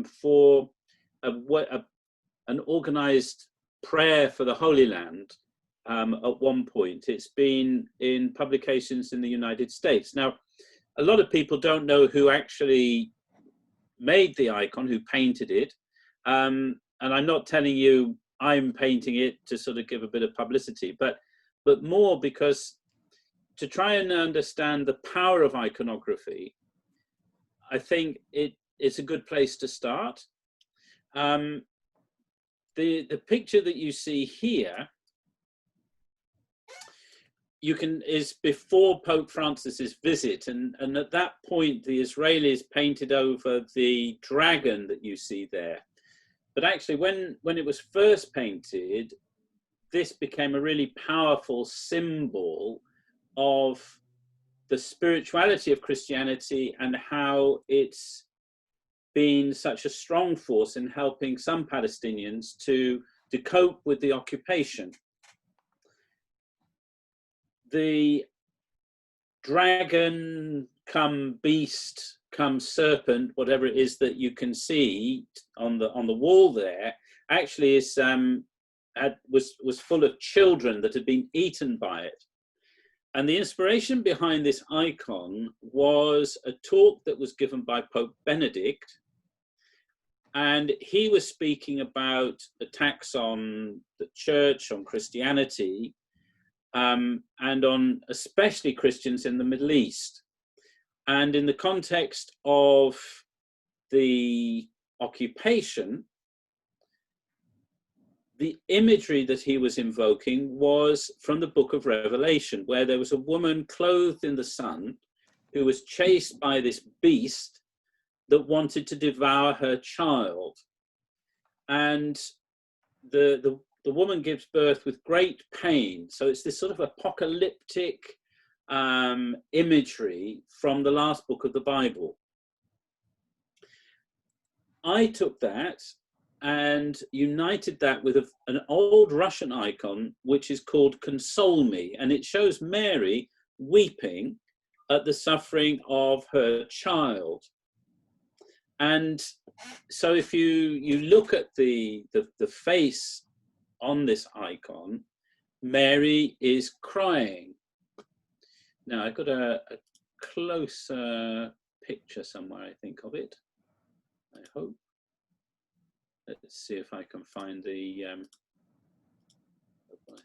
for an organized prayer for the Holy Land at one point. It's been in publications in the United States. Now, a lot of people don't know who actually made the icon, who painted it. And I'm not telling you I'm painting it to sort of give a bit of publicity, but more because to try and understand the power of iconography, I think it's a good place to start. The picture that you see here, is before Pope Francis's visit, and at that point the Israelis painted over the dragon that you see there. But actually, when it was first painted, this became a really powerful symbol of the spirituality of Christianity and how it's been such a strong force in helping some Palestinians to cope with the occupation. The dragon come beast come serpent, whatever it is that you can see on the wall there, actually is was full of children that had been eaten by it. And the inspiration behind this icon was a talk that was given by Pope Benedict, and he was speaking about attacks on the church, on Christianity, and on especially Christians in the Middle East. And in the context of the occupation, the imagery that he was invoking was from the book of Revelation, where there was a woman clothed in the sun who was chased by this beast that wanted to devour her child. And the woman gives birth with great pain. So it's this sort of apocalyptic imagery from the last book of the Bible. I took that and united that with an old Russian icon, which is called Console Me. And it shows Mary weeping at the suffering of her child. And so if you look at the face on this icon, Mary is crying. Now, I've got a closer picture somewhere, I think, of it. I hope. Let's see if I can find the, I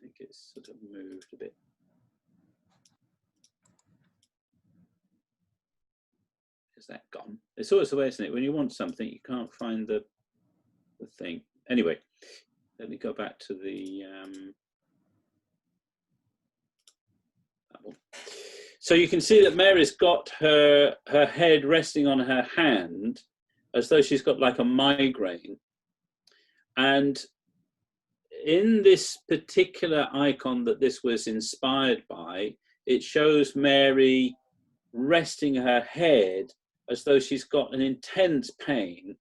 think it's sort of moved a bit. Is that gone? It's always the way, isn't it? When you want something, you can't find the thing. Anyway, let me go back to the, that one. So you can see that Mary's got her head resting on her hand as though she's got like a migraine. And in this particular icon that this was inspired by, it shows Mary resting her head as though she's got an intense pain,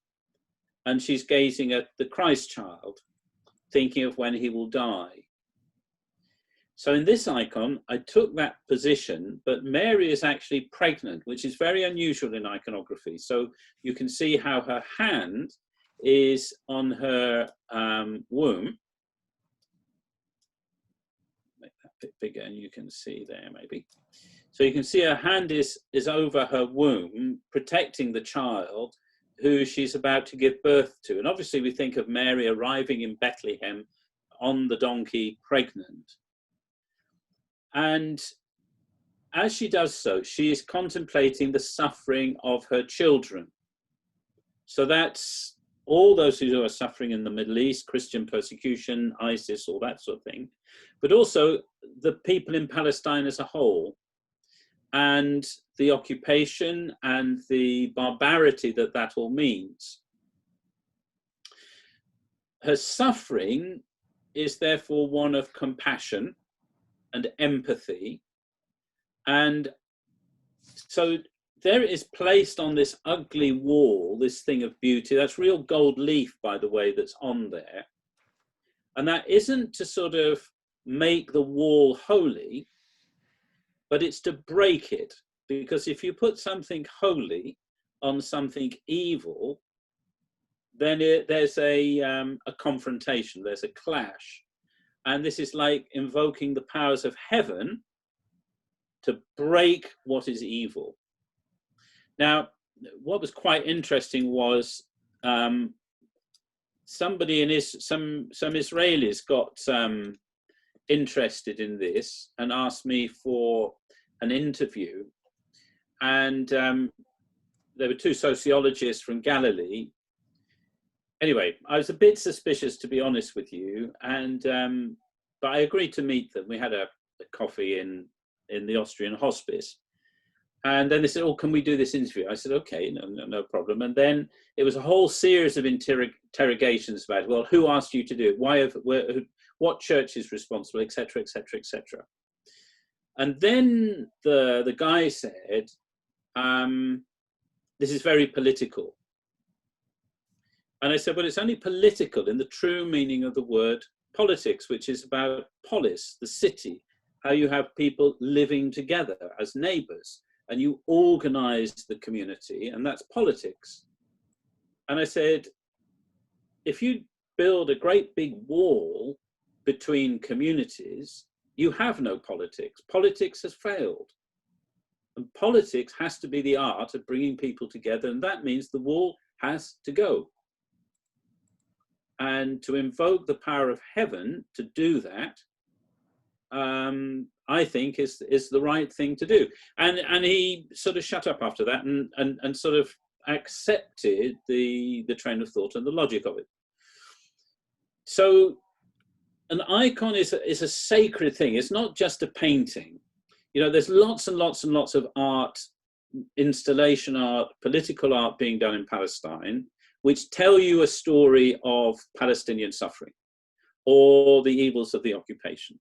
and she's gazing at the Christ child, thinking of when he will die. So in this icon, I took that position, but Mary is actually pregnant, which is very unusual in iconography. So you can see how her hand is on her womb. Make that a bit bigger and you can see there maybe. So you can see her hand is over her womb, protecting the child who she's about to give birth to. And obviously we think of Mary arriving in Bethlehem on the donkey pregnant. And as she does so, she is contemplating the suffering of her children. So that's all those who are suffering in the Middle East, Christian persecution, ISIS, all that sort of thing, but also the people in Palestine as a whole, and the occupation and the barbarity that that all means. Her suffering is therefore one of compassion and empathy. And so there it is placed on this ugly wall, this thing of beauty. That's real gold leaf, by the way, that's on there. And that isn't to sort of make the wall holy, but it's to break it. Because if you put something holy on something evil, then there's a confrontation, there's a clash. And this is like invoking the powers of heaven to break what is evil. Now, what was quite interesting was somebody in some Israelis got interested in this and asked me for an interview. And there were two sociologists from Galilee. Anyway, I was a bit suspicious, to be honest with you, and but I agreed to meet them. We had a coffee in the Austrian hospice, and then they said, "Oh, can we do this interview?" I said, "Okay, no problem." And then it was a whole series of interrogations about, well, who asked you to do it? Why? What church is responsible? Etc. Etc. Etc. And then the guy said, "This is very political." And I said, well, it's only political in the true meaning of the word politics, which is about polis, the city, how you have people living together as neighbors, and you organize the community, and that's politics. And I said, if you build a great big wall between communities, you have no politics. Politics has failed. And politics has to be the art of bringing people together, and that means the wall has to go. And to invoke the power of heaven to do that, I think is the right thing to do. And he sort of shut up after that and sort of accepted the train of thought and the logic of it. So an icon is a sacred thing. It's not just a painting. You know, there's lots and lots and lots of art, installation art, political art being done in Palestine, which tell you a story of Palestinian suffering or the evils of the occupation.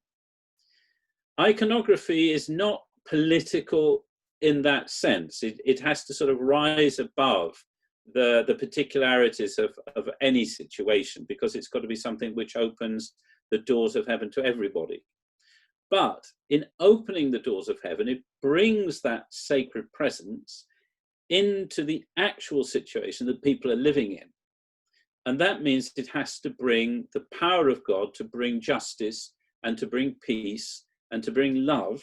Iconography is not political in that sense. It has to sort of rise above the particularities of any situation, because it's got to be something which opens the doors of heaven to everybody. But in opening the doors of heaven, it brings that sacred presence into the actual situation that people are living in. And that means it has to bring the power of God to bring justice and to bring peace and to bring love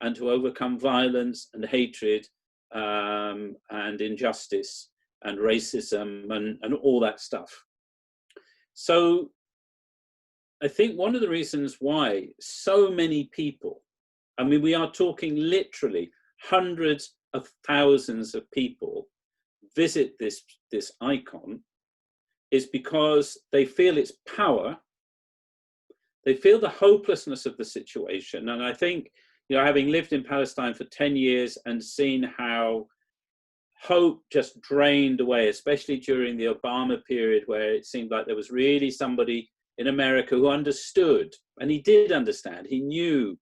and to overcome violence and hatred and injustice and racism and all that stuff. So I think one of the reasons why so many people, I mean, we are talking literally hundreds of thousands of people visit this icon, is because they feel its power, they feel the hopelessness of the situation. And I think, you know, having lived in Palestine for 10 years and seen how hope just drained away, especially during the Obama period, where it seemed like there was really somebody in America who understood, and he did understand, he knew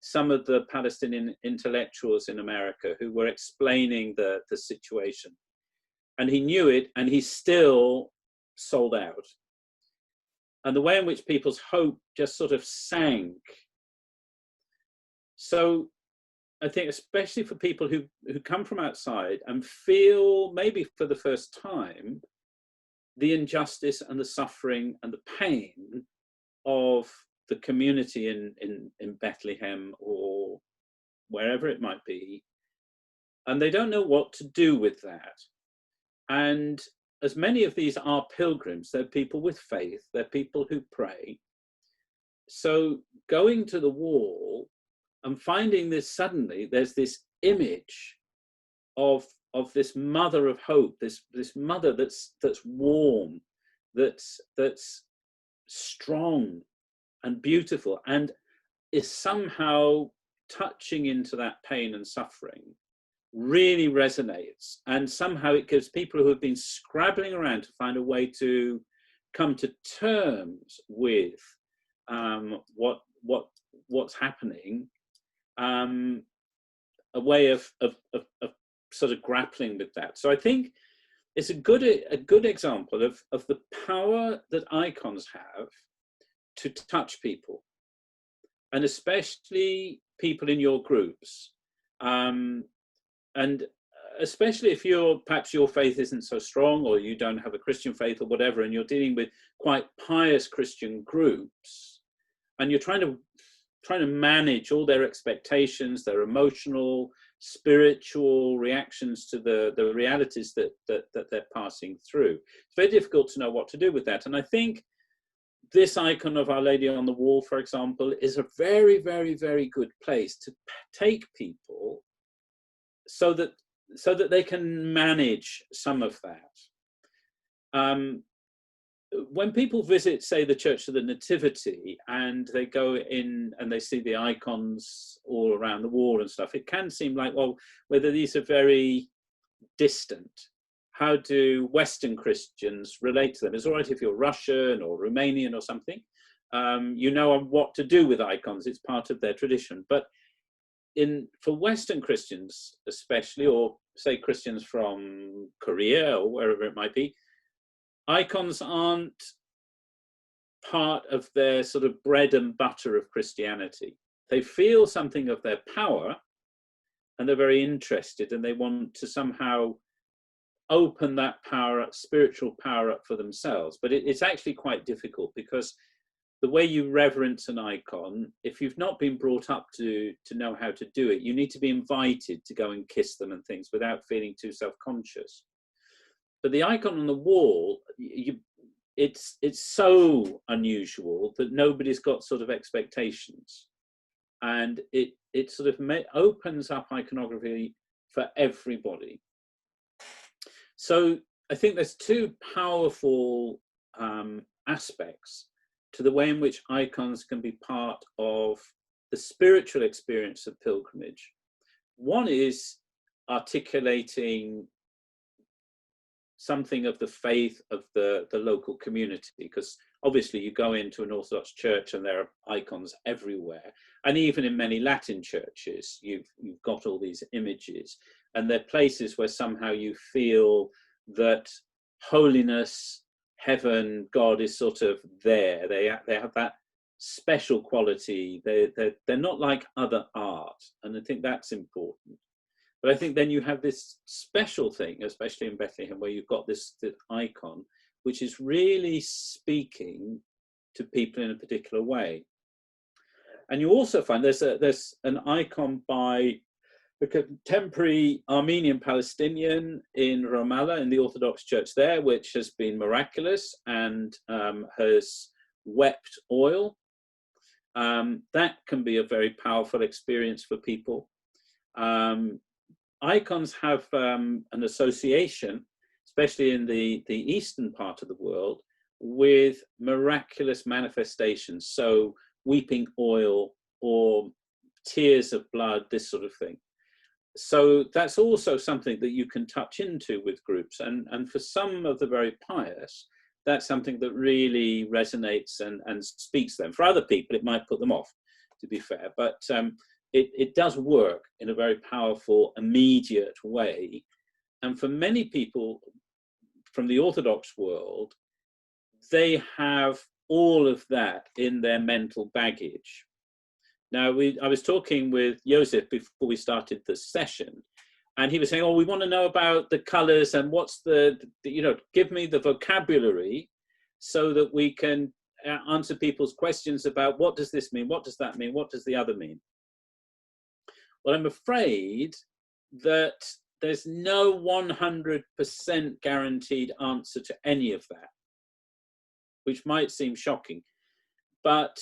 some of the Palestinian intellectuals in America who were explaining the situation. And he knew it, and he still sold out. And the way in which people's hope just sort of sank. So I think especially for people who come from outside and feel maybe for the first time the injustice and the suffering and the pain of the community in Bethlehem or wherever it might be, and they don't know what to do with that. And as many of these are pilgrims, they're people with faith, they're people who pray. So going to the wall and finding this, suddenly there's this image of this mother of hope, this mother that's warm, that's strong and beautiful, and is somehow touching into that pain and suffering, really resonates. And somehow it gives people who have been scrabbling around to find a way to come to terms with what's happening, a way of sort of grappling with that. So I think it's a good example of the power that icons have to touch people, and especially people in your groups. And especially if perhaps your faith isn't so strong, or you don't have a Christian faith or whatever, and you're dealing with quite pious Christian groups, and you're trying to manage all their expectations, their emotional, spiritual reactions to the realities that they're passing through. It's very difficult to know what to do with that. And I think this icon of Our Lady on the wall, for example, is a very, very, very good place to take people so that they can manage some of that. When people visit, say, the Church of the Nativity, and they go in and they see the icons all around the wall and stuff, it can seem like, well, whether these are very distant. How do Western Christians relate to them? It's all right if you're Russian or Romanian or something. You know what to do with icons. It's part of their tradition. But for Western Christians especially, or say Christians from Korea or wherever it might be, icons aren't part of their sort of bread and butter of Christianity. They feel something of their power, and they're very interested, and they want to somehow open that power up, spiritual power up for themselves. But it's actually quite difficult, because the way you reverence an icon, if you've not been brought up to know how to do it, you need to be invited to go and kiss them and things without feeling too self-conscious. But the icon on the wall, it's so unusual that nobody's got sort of expectations, and it sort of opens up iconography for everybody. So I think there's two powerful aspects to the way in which icons can be part of the spiritual experience of pilgrimage. One is articulating something of the faith of the local community, because obviously you go into an Orthodox church and there are icons everywhere, and even in many Latin churches you've got all these images, and they're places where somehow you feel that holiness, heaven, God is sort of there. They have that special quality. They're not like other art, and I think that's important. But I think then you have this special thing, especially in Bethlehem, where you've got this icon, which is really speaking to people in a particular way. And you also find there's an icon by the contemporary Armenian Palestinian in Ramallah, in the Orthodox Church there, which has been miraculous and has wept oil. That can be a very powerful experience for people. Icons have an association, especially in the eastern part of the world, with miraculous manifestations. So weeping oil or tears of blood, this sort of thing. So that's also something that you can touch into with groups. And for some of the very pious, that's something that really resonates and speaks to them. For other people, it might put them off, to be fair. But it does work in a very powerful, immediate way. And for many people from the Orthodox world, they have all of that in their mental baggage. Now, I was talking with Joseph before we started the session, and he was saying, oh, we want to know about the colors and what's give me the vocabulary so that we can answer people's questions about what does this mean, what does that mean, what does the other mean? Well, I'm afraid that there's no 100% guaranteed answer to any of that, which might seem shocking. But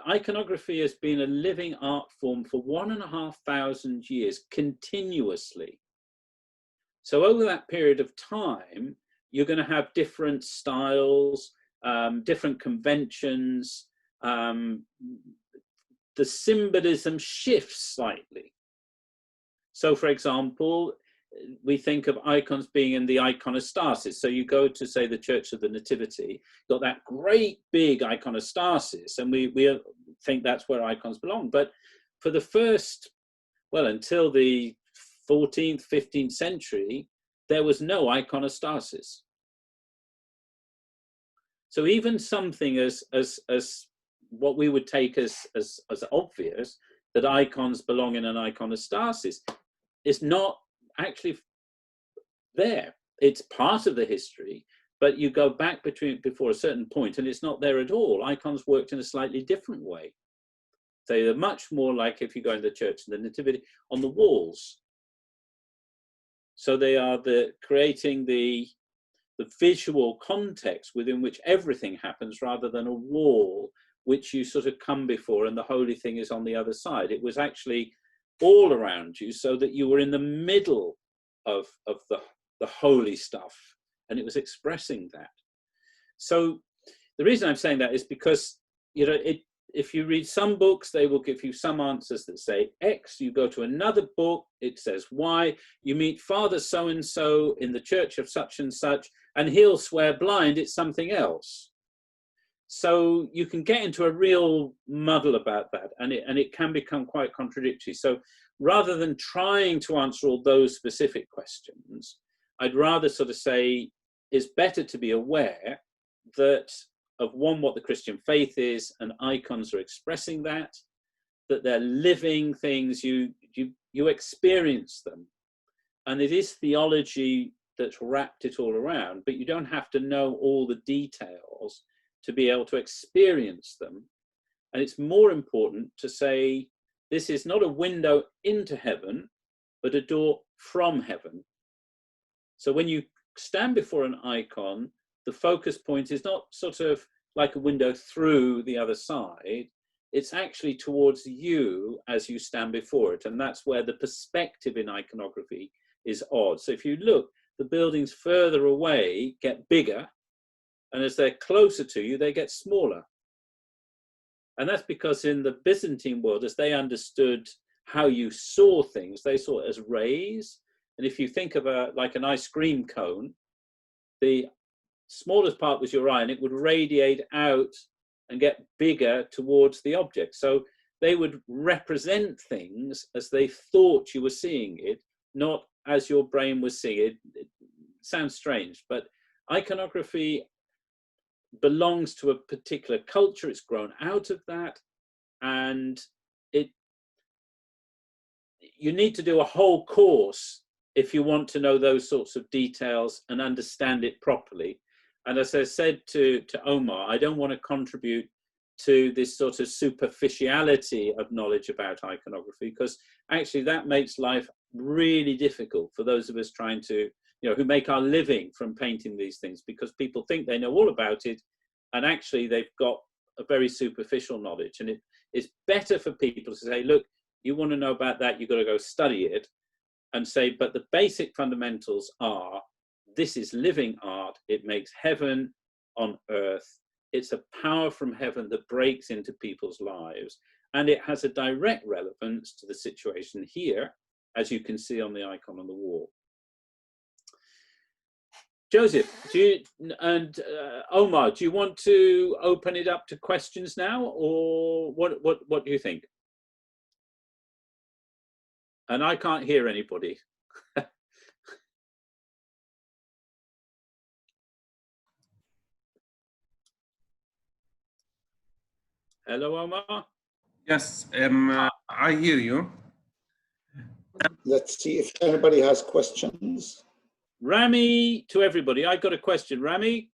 iconography has been a living art form for 1,500 years continuously. So over that period of time, you're going to have different styles, different conventions. The symbolism shifts slightly. So, for example, we think of icons being in the iconostasis. So you go to, say, the Church of the Nativity, got that great big iconostasis, and we think that's where icons belong. But for the first, well, until the 14th, 15th century, there was no iconostasis. So even something as what we would take as obvious, that icons belong in an iconostasis, is not actually there. It's part of the history, but you go back before a certain point and it's not there at all. Icons worked in a slightly different way. So they're much more like if you go in the church and the nativity on the walls. So they are creating the visual context within which everything happens, rather than a wall which you sort of come before and the holy thing is on the other side. It was actually all around you, so that you were in the middle of the holy stuff, and it was expressing that. So the reason I'm saying that is because, you know, if you read some books, they will give you some answers that say X. You go to another book, it says Y. You meet Father so-and-so in the church of such and such, and he'll swear blind it's something else. So you can get into a real muddle about that, and it can become quite contradictory. So rather than trying to answer all those specific questions, I'd rather sort of say it's better to be aware that of what the Christian faith is, and icons are expressing that they're living things, you experience them. And it is theology that's wrapped it all around, but you don't have to know all the details to be able to experience them. And it's more important to say, this is not a window into heaven, but a door from heaven. So when you stand before an icon, the focus point is not sort of like a window through the other side. It's actually towards you as you stand before it. And that's where the perspective in iconography is odd. So if you look, the buildings further away get bigger, and as they're closer to you, they get smaller. And that's because in the Byzantine world, as they understood how you saw things, they saw it as rays. And if you think of like an ice cream cone, the smallest part was your eye, and it would radiate out and get bigger towards the object. So they would represent things as they thought you were seeing it, not as your brain was seeing it. It sounds strange, but iconography belongs to a particular culture. It's grown out of that, and you need to do a whole course if you want to know those sorts of details and understand it properly. And as I said to Omar, I don't want to contribute to this sort of superficiality of knowledge about iconography, because actually that makes life really difficult for those of us trying to, you know, who make our living from painting these things, because people think they know all about it, and actually they've got a very superficial knowledge. And it's better for people to say, look, you want to know about that, you've got to go study it, and say, but the basic fundamentals are, this is living art. It makes heaven on earth. It's a power from heaven that breaks into people's lives. And it has a direct relevance to the situation here, as you can see on the icon on the wall. Joseph, Omar, do you want to open it up to questions now, or what do you think? And I can't hear anybody. Hello, Omar? Yes, I hear you. Let's see if anybody has questions. Rami, to everybody, I got a question. Rami?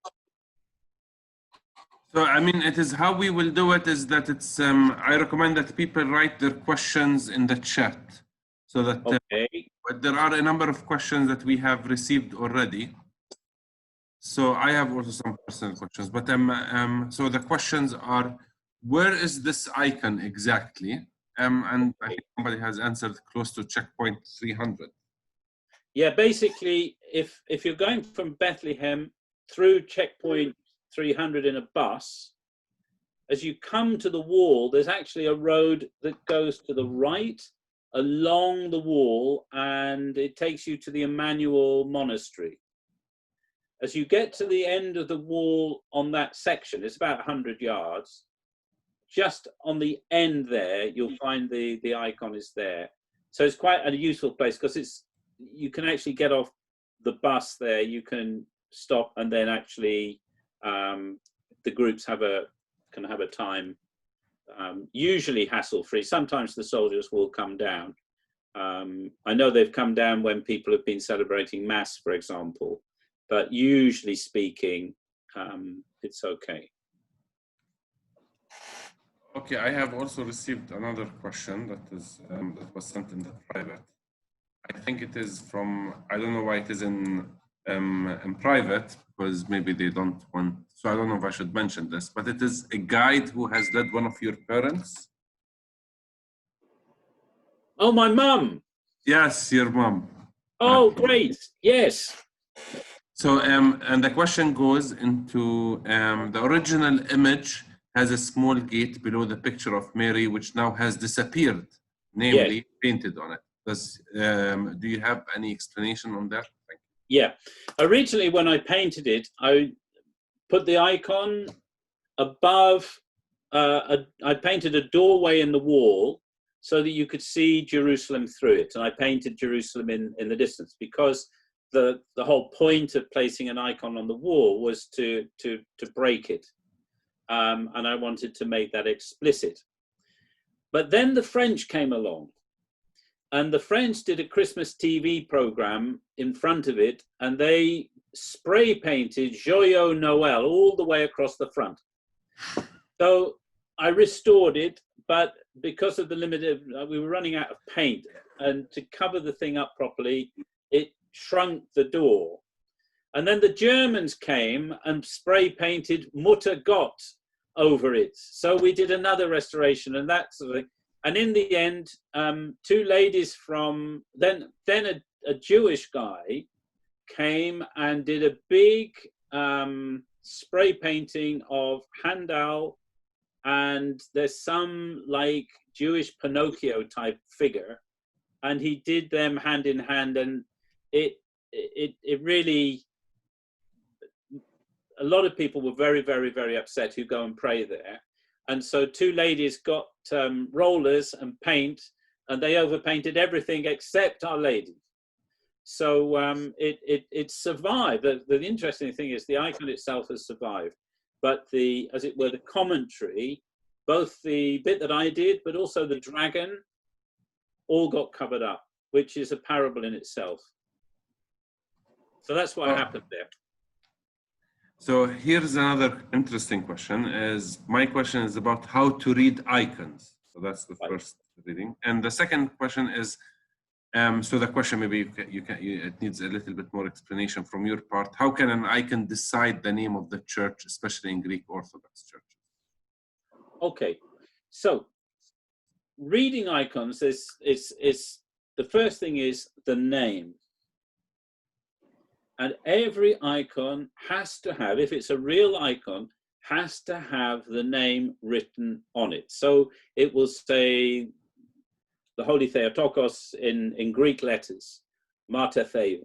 So, I mean, it is how we will do it is that it's, I recommend that people write their questions in the chat, so that okay. There are a number of questions that we have received already. So I have also some personal questions, but so the questions are, where is this icon exactly? And I think somebody has answered close to checkpoint 300. Yeah, basically, if you're going from Bethlehem through checkpoint 300 in a bus, as you come to the wall, there's actually a road that goes to the right along the wall, and it takes you to the Emmanuel Monastery. As you get to the end of the wall on that section, it's about 100 yards. Just on the end there, you'll find the icon is there. So it's quite a useful place, because you can actually get off the bus there, you can stop, and then actually the groups can have a time, usually hassle-free. Sometimes the soldiers will come down, I know they've come down when people have been celebrating Mass, for example, but usually speaking, it's okay. Okay, I have also received another question that was sent in the private. I think it is from, I don't know why it is in private, because maybe they don't want, so I don't know if I should mention this, but it is a guide who has led one of your parents. Oh, my mum. Yes, your mom. Oh, great. Yes. So, and the question goes into the original image has a small gate below the picture of Mary, which now has disappeared, namely Yes. painted on it. Do you have any explanation on that? Thank you. Yeah. Originally, when I painted it, I put the icon above, I painted a doorway in the wall so that you could see Jerusalem through it. And I painted Jerusalem in the distance, because the whole point of placing an icon on the wall was to break it. And I wanted to make that explicit. But then the French came along, and the French did a Christmas TV program in front of it, and they spray painted Joyeux Noël all the way across the front. So I restored it, but because of the limited, we were running out of paint, and to cover the thing up properly, it shrunk the door. And then the Germans came and spray painted Mutter Gott over it. So we did another restoration, and that sort of thing. And in the end, two ladies from, then a Jewish guy came and did a big spray painting of Handel, and there's some like Jewish Pinocchio type figure, and he did them hand in hand, and it really, a lot of people were very, very, very upset who go and pray there. And so two ladies got rollers and paint, and they overpainted everything except Our Lady. So it survived. The interesting thing is the icon itself has survived, but as it were, the commentary, both the bit that I did, but also the dragon, all got covered up, which is a parable in itself. So that's what happened there. So here's another interesting question. My question is about how to read icons. So that's the first reading. And the second question is, so the question maybe it needs a little bit more explanation from your part. How can an icon decide the name of the church, especially in Greek Orthodox churches? Okay, so reading icons is the first thing is the name. And every icon has to have, if it's a real icon, has to have the name written on it. So it will say the Holy Theotokos in Greek letters, Mater Theou.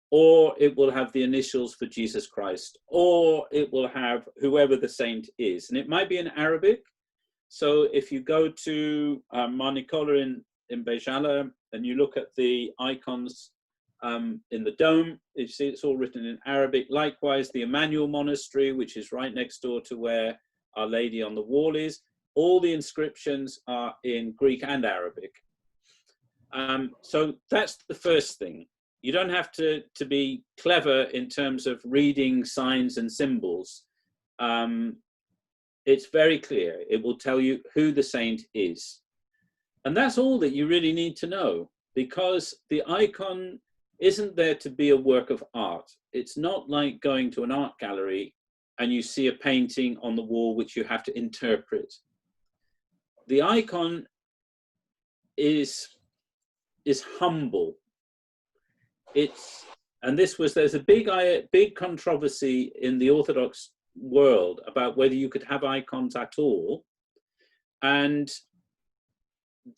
Or it will have the initials for Jesus Christ, or it will have whoever the saint is. And it might be in Arabic. So if you go to Mar Nicola in Bejala and you look at the icons in the dome, you see it's all written in Arabic. Likewise, the Emmanuel Monastery, which is right next door to where Our Lady on the wall is, all the inscriptions are in Greek and Arabic. So that's the first thing. You don't have to be clever in terms of reading signs and symbols. It's very clear. It will tell you who the saint is. And that's all that you really need to know, because the icon isn't there to be a work of art. It's not like going to an art gallery and you see a painting on the wall which you have to interpret. The icon is humble. There's a big controversy in the Orthodox world about whether you could have icons at all. And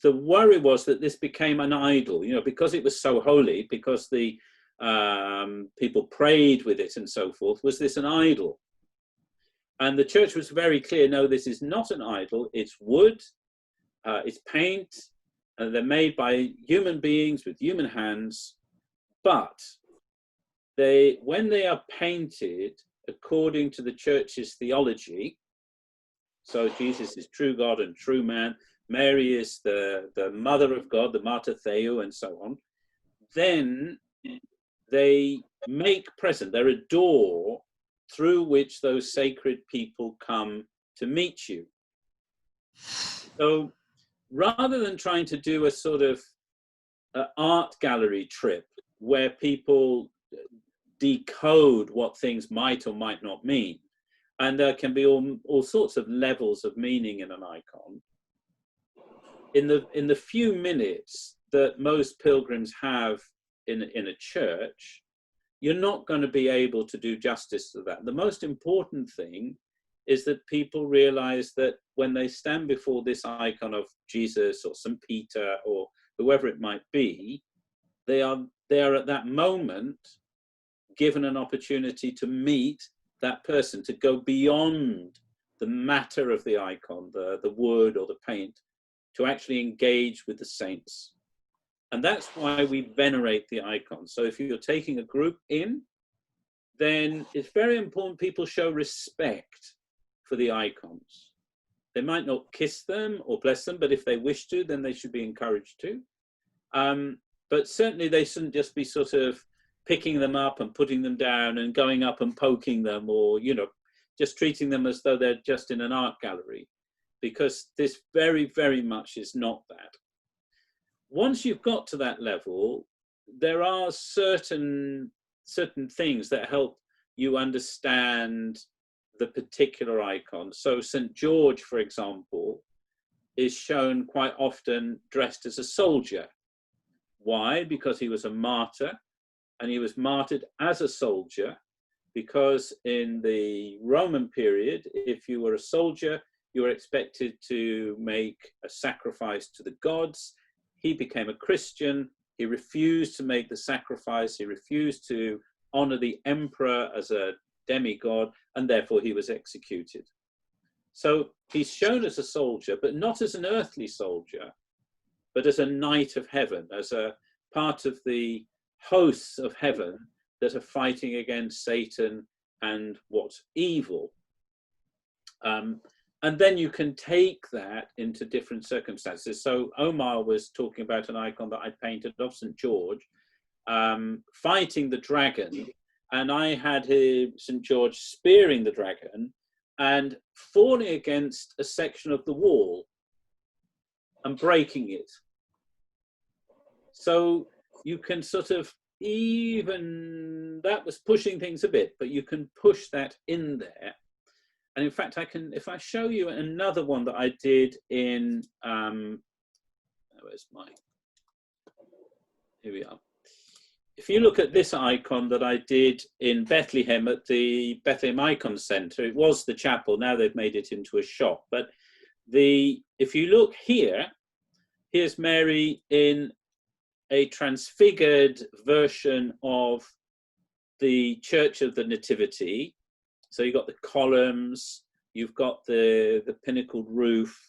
the worry was that this became an idol, because it was so holy, because the people prayed with it and so forth. Was this an idol? And the church was very clear, no, this is not an idol. It's wood, it's paint, and they're made by human beings with human hands. But when they are painted according to the church's theology, so Jesus is true God and true man, Mary is the mother of God, the Mater Theou, and so on, then they make present, they're a door through which those sacred people come to meet you. So rather than trying to do a sort of art gallery trip where people decode what things might or might not mean, and there can be all sorts of levels of meaning in an icon, in the few minutes that most pilgrims have in a church, you're not going to be able to do justice to that. The most important thing is that people realize that when they stand before this icon of Jesus or St. Peter or whoever it might be, they are at that moment given an opportunity to meet that person, to go beyond the matter of the icon, the wood or the paint, to actually engage with the saints. And that's why we venerate the icon. So if you're taking a group in, then it's very important people show respect for the icons. They might not kiss them or bless them, but if they wish to, then they should be encouraged to. But certainly they shouldn't just be sort of picking them up and putting them down and going up and poking them, or, you know, just treating them as though they're just in an art gallery, because this very, very much is not that. Once you've got to that level, there are certain things that help you understand the particular icon. So St. George, for example, is shown quite often dressed as a soldier. Why? Because he was a martyr, and he was martyred as a soldier, because in the Roman period, if you were a soldier, you were expected to make a sacrifice to the gods. He became a Christian. He refused to make the sacrifice. He refused to honor the emperor as a demigod, and therefore he was executed. So he's shown as a soldier, but not as an earthly soldier, but as a knight of heaven, as a part of the hosts of heaven that are fighting against Satan and what's evil. And then you can take that into different circumstances. So Omar was talking about an icon that I painted of St. George fighting the dragon, and I had St. George spearing the dragon and falling against a section of the wall and breaking it. So you can sort of, even that was pushing things a bit, but you can push that in there. And in fact, I can, if I show you another one that I did in, where's my, here we are. If you look at this icon that I did in Bethlehem at the Bethlehem Icon Center, it was the chapel, now they've made it into a shop. But if you look here, here's Mary in a transfigured version of the Church of the Nativity. So you've got the columns, you've got the pinnacled roof,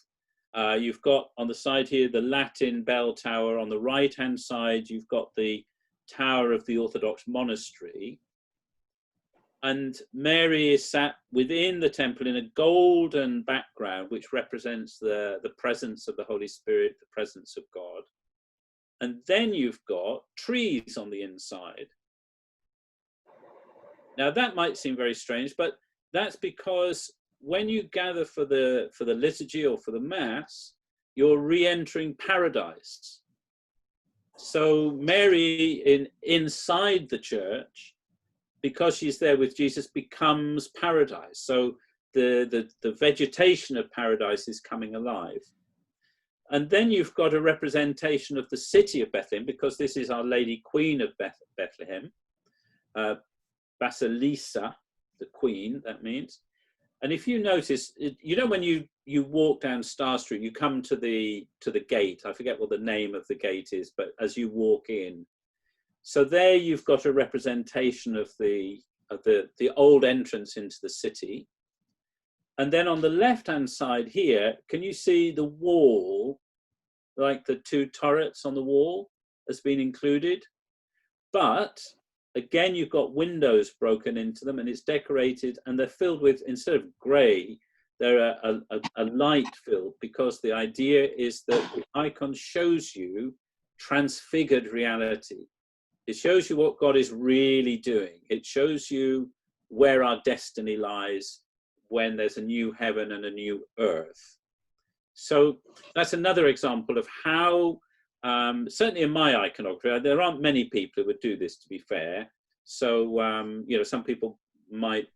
you've got on the side here the Latin bell tower. On the right-hand side, you've got the tower of the Orthodox monastery. And Mary is sat within the temple in a golden background, which represents the presence of the Holy Spirit, the presence of God. And then you've got trees on the inside. Now that might seem very strange, but that's because when you gather for the liturgy or for the Mass, you're re-entering paradise. So Mary inside the church, because she's there with Jesus, becomes paradise. So the vegetation of paradise is coming alive. And then you've got a representation of the city of Bethlehem, because this is Our Lady Queen of Bethlehem. Basilisa, the Queen, that means. And if you notice, you know, when you walk down Star Street, you come to the gate. I forget what the name of the gate is, but as you walk in, so there you've got a representation of the old entrance into the city. And then on the left-hand side here, can you see the wall, like the two turrets on the wall has been included? But again, you've got windows broken into them, and it's decorated, and they're filled with, instead of grey, they're a light filled, because the idea is that the icon shows you transfigured reality. It shows you what God is really doing. It shows you where our destiny lies when there's a new heaven and a new earth. So that's another example of how, certainly in my iconography, there aren't many people who would do this, to be fair. So, you know, some people might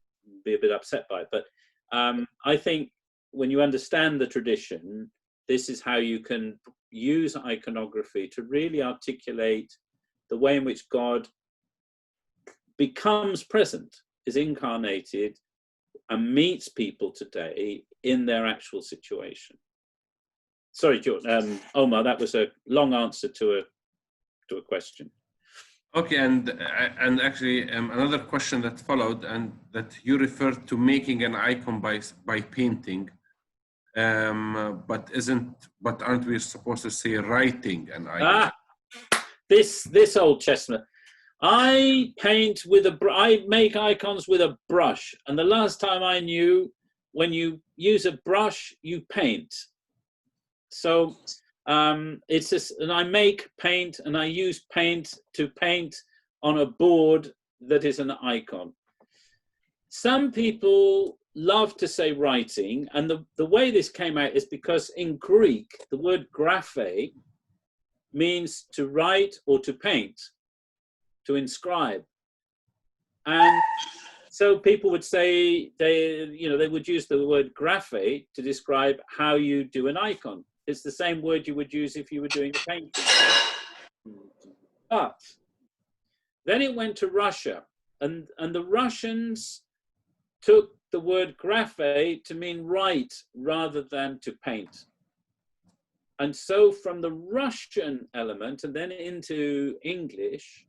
be a bit upset by it, but I think when you understand the tradition, this is how you can use iconography to really articulate the way in which God becomes present, is incarnated, and meets people today in their actual situation. Sorry, George, Omar, that was a long answer to a question. Okay, and actually another question that followed, and that you referred to making an icon by painting, but aren't we supposed to say writing an icon? This old chestnut. I paint with I make icons with a brush, and the last time I knew, when you use a brush, you paint. So it's just, and I make paint, and I use paint to paint on a board that is an icon. Some people love to say writing, and the way this came out is because in Greek, the word graphe means to write or to paint, to inscribe. And so people would say, they would use the word graphe to describe how you do an icon. It's the same word you would use if you were doing a painting. But then it went to Russia, and the Russians took the word graphe to mean write rather than to paint. And so from the Russian element and then into English,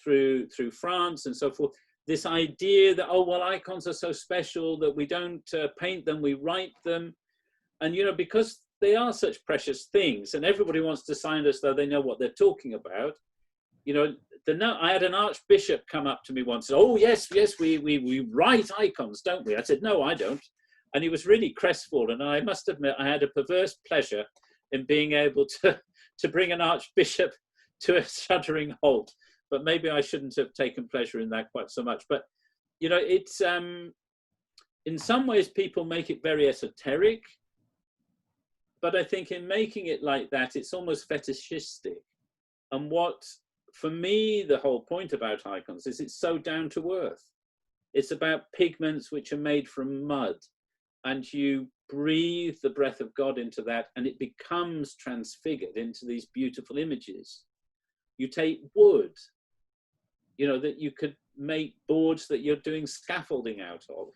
through France and so forth, this idea that, oh, well, icons are so special that we don't paint them, we write them. And, you know, because they are such precious things, and everybody wants to sound as though they know what they're talking about. You know, I had an archbishop come up to me once and said, oh, yes, we write icons, don't we? I said, no, I don't. And he was really crestfallen. And I must admit, I had a perverse pleasure in being able to bring an archbishop to a shuddering halt. But maybe I shouldn't have taken pleasure in that quite so much. But, you know, it's, in some ways, people make it very esoteric. But I think in making it like that, it's almost fetishistic. And what, for me, the whole point about icons is it's so down to earth. It's about pigments which are made from mud. And you breathe the breath of God into that, and it becomes transfigured into these beautiful images. You take wood, you know, that you could make boards that you're doing scaffolding out of,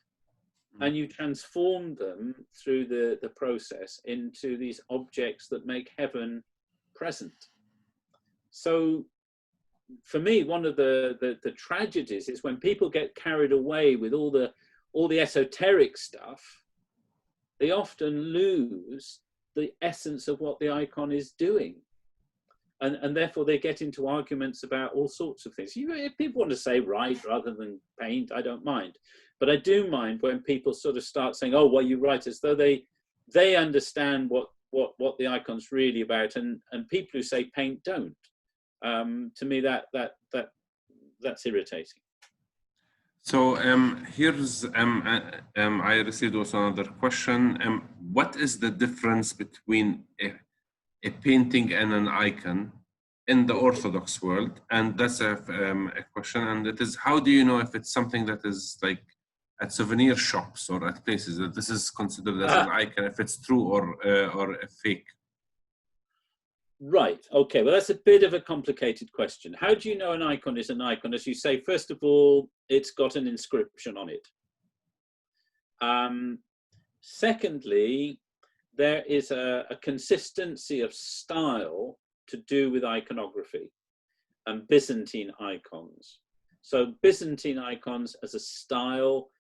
and you transform them through the process into these objects that make heaven present. So for me, one of the tragedies is when people get carried away with all the esoteric stuff, they often lose the essence of what the icon is doing. And therefore they get into arguments about all sorts of things. If people want to say write rather than paint, I don't mind. But I do mind when people sort of start saying, oh, well, you write, as though they understand what the icon's really about, and people who say paint don't. To me, that's irritating. So here's, I received also another question. What is the difference between a painting and an icon in the Orthodox world? And that's a question, and it is, how do you know if it's something that is like at souvenir shops or at places that this is considered as an icon, if it's true or a fake? Right, okay, well, that's a bit of a complicated question. How do you know an icon is an icon? As you say, first of all, it's got an inscription on it. Secondly, there is a consistency of style to do with iconography and Byzantine icons. So Byzantine icons as a style,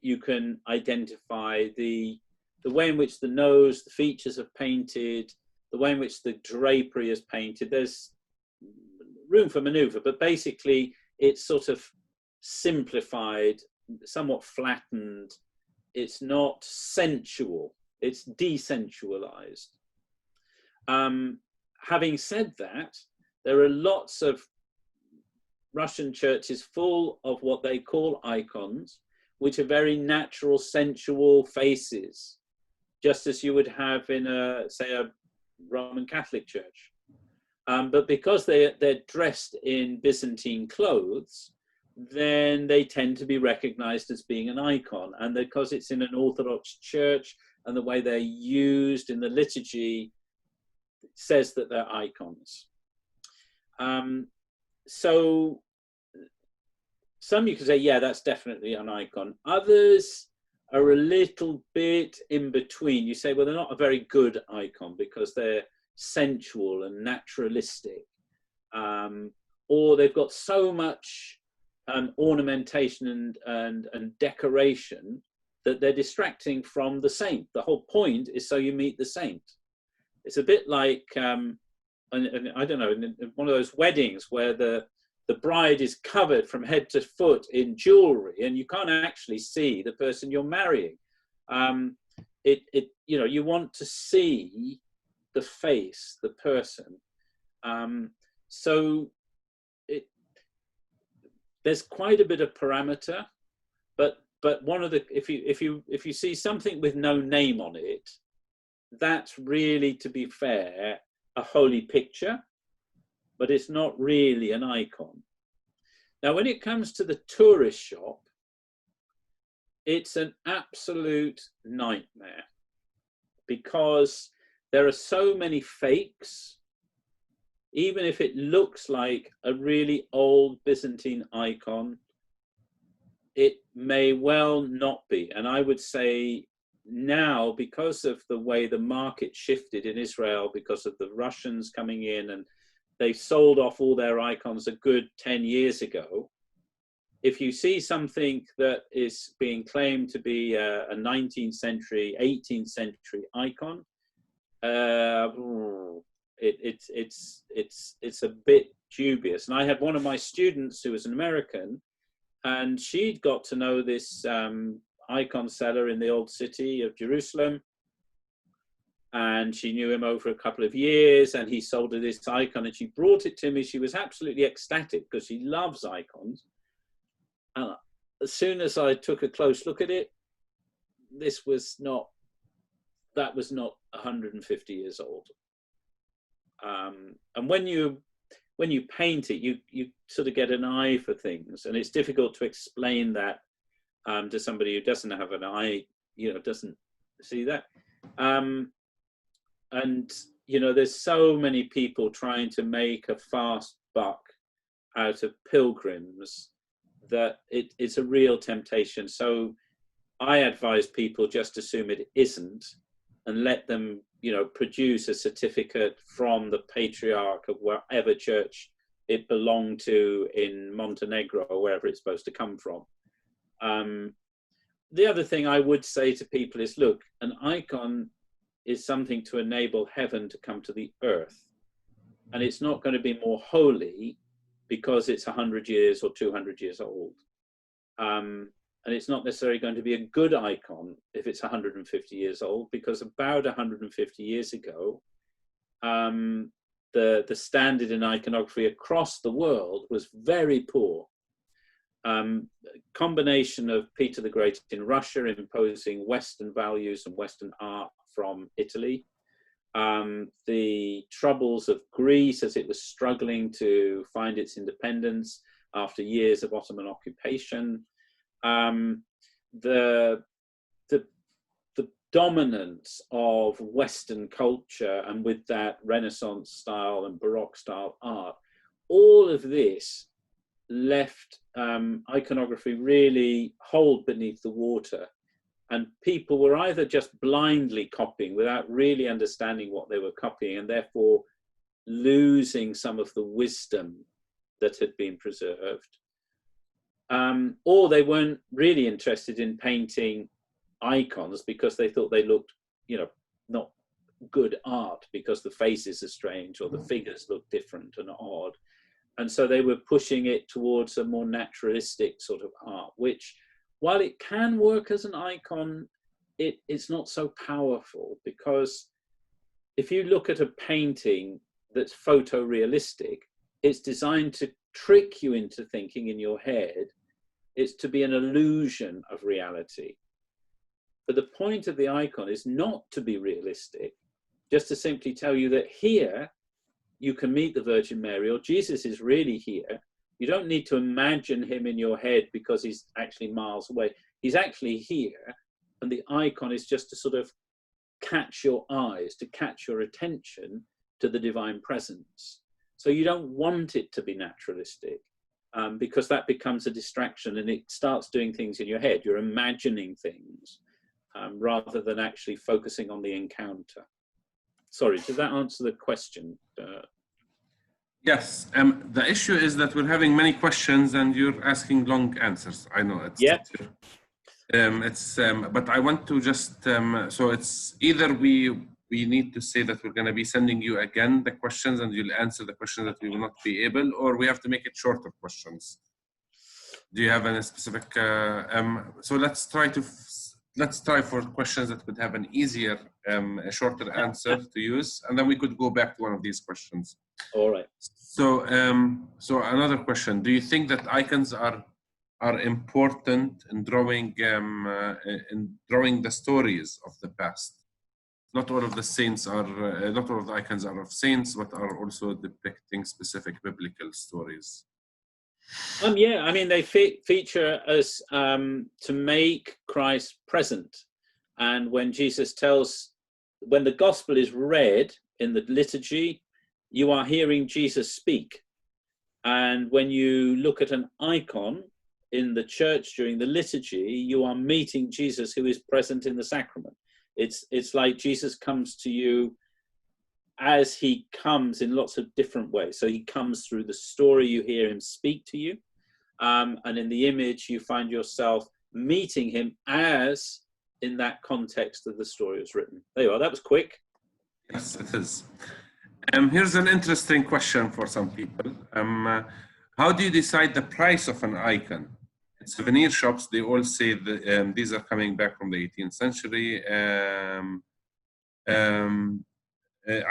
you can identify the way in which the nose, the features are painted, the way in which the drapery is painted. There's room for maneuver, but basically it's sort of simplified, somewhat flattened it's not sensual, it's desensualized. Having said that, there are lots of Russian churches full of what they call icons, which are very natural, sensual faces, just as you would have in say a Roman Catholic church. But because they're dressed in Byzantine clothes, then they tend to be recognized as being an icon. And because it's in an Orthodox church and the way they're used in the liturgy says that they're icons. So some you could say, yeah, that's definitely an icon. Others are a little bit in between. You say, well, they're not a very good icon because they're sensual and naturalistic, or they've got so much ornamentation and decoration that they're distracting from the saint. The whole point is so you meet the saint. It's a bit like, and I don't know, in one of those weddings where the bride is covered from head to foot in jewelry and you can't actually see the person you're marrying. You know, you want to see the face, the person. So there's quite a bit of parameter, but one of the, if you see something with no name on it, that's really, to be fair, a holy picture, but it's not really an icon. Now, when it comes to the tourist shop, it's an absolute nightmare because there are so many fakes. Even if it looks like a really old Byzantine icon, it may well not be. And I would say now, because of the way the market shifted in Israel, because of the Russians coming in and they sold off all their icons a good 10 years ago, if you see something that is being claimed to be a 19th century, 18th century icon, it's a bit dubious. And I had one of my students who was an American, and she'd got to know this icon seller in the old city of Jerusalem, and she knew him over a couple of years, and he sold her this icon, and she brought it to me. She was absolutely ecstatic because she loves icons. And as soon as I took a close look at it, that was not 150 years old. And when you paint it, you sort of get an eye for things, and it's difficult to explain that to somebody who doesn't have an eye, you know, doesn't see that. And you know, there's so many people trying to make a fast buck out of pilgrims that it's a real temptation. So I advise people just assume it isn't, and let them, you know, produce a certificate from the patriarch of wherever church it belonged to in Montenegro or wherever it's supposed to come from. The other thing I would say to people is, look, an icon is something to enable heaven to come to the earth. And it's not going to be more holy because it's 100 years or 200 years old. And it's not necessarily going to be a good icon if it's 150 years old, because about 150 years ago, the standard in iconography across the world was very poor. Combination of Peter the Great in Russia imposing Western values and Western art from Italy, the troubles of Greece as it was struggling to find its independence after years of Ottoman occupation, the dominance of Western culture, and with that Renaissance style and Baroque style art, all of this left iconography really hold beneath the water, and people were either just blindly copying without really understanding what they were copying, and therefore losing some of the wisdom that had been preserved, or they weren't really interested in painting icons because they thought they looked, you know, not good art because the faces are strange or the figures look different and odd. And so they were pushing it towards a more naturalistic sort of art, which while it can work as an icon, it's not so powerful, because if you look at a painting that's photorealistic, it's designed to trick you into thinking in your head it's to be an illusion of reality. But the point of the icon is not to be realistic, just to simply tell you that here you can meet the Virgin Mary, or Jesus is really here. You don't need to imagine him in your head because he's actually miles away. He's actually here, and the icon is just to sort of catch your eyes, to catch your attention to the divine presence. So you don't want it to be naturalistic, because that becomes a distraction and it starts doing things in your head. You're imagining things rather than actually focusing on the encounter. Sorry, did that answer the question? Yes. The issue is that we're having many questions and you're asking long answers. I know it's. Yeah. But I want to just so it's either we need to say that we're going to be sending you again the questions and you'll answer the questions that we will not be able, or we have to make it shorter questions. Do you have any specific? So let's try for questions that would have an easier, a shorter answer to use, and then we could go back to one of these questions. All right. So so another question: do you think that icons are important in drawing the stories of the past? Not all of the saints are, not all of the icons are of saints, but are also depicting specific biblical stories. Yeah, I mean, they feature as to make Christ present. And when Jesus when the gospel is read in the liturgy, you are hearing Jesus speak. And when you look at an icon in the church during the liturgy, you are meeting Jesus, who is present in the sacrament. It's like Jesus comes to you as he comes in lots of different ways. So he comes through the story, you hear him speak to you, and in the image you find yourself meeting him as in that context of the story was written. There you are, that was quick. Yes, it is. Here's an interesting question for some people. How do you decide the price of an icon? In souvenir shops, they all say that these are coming back from the 18th century.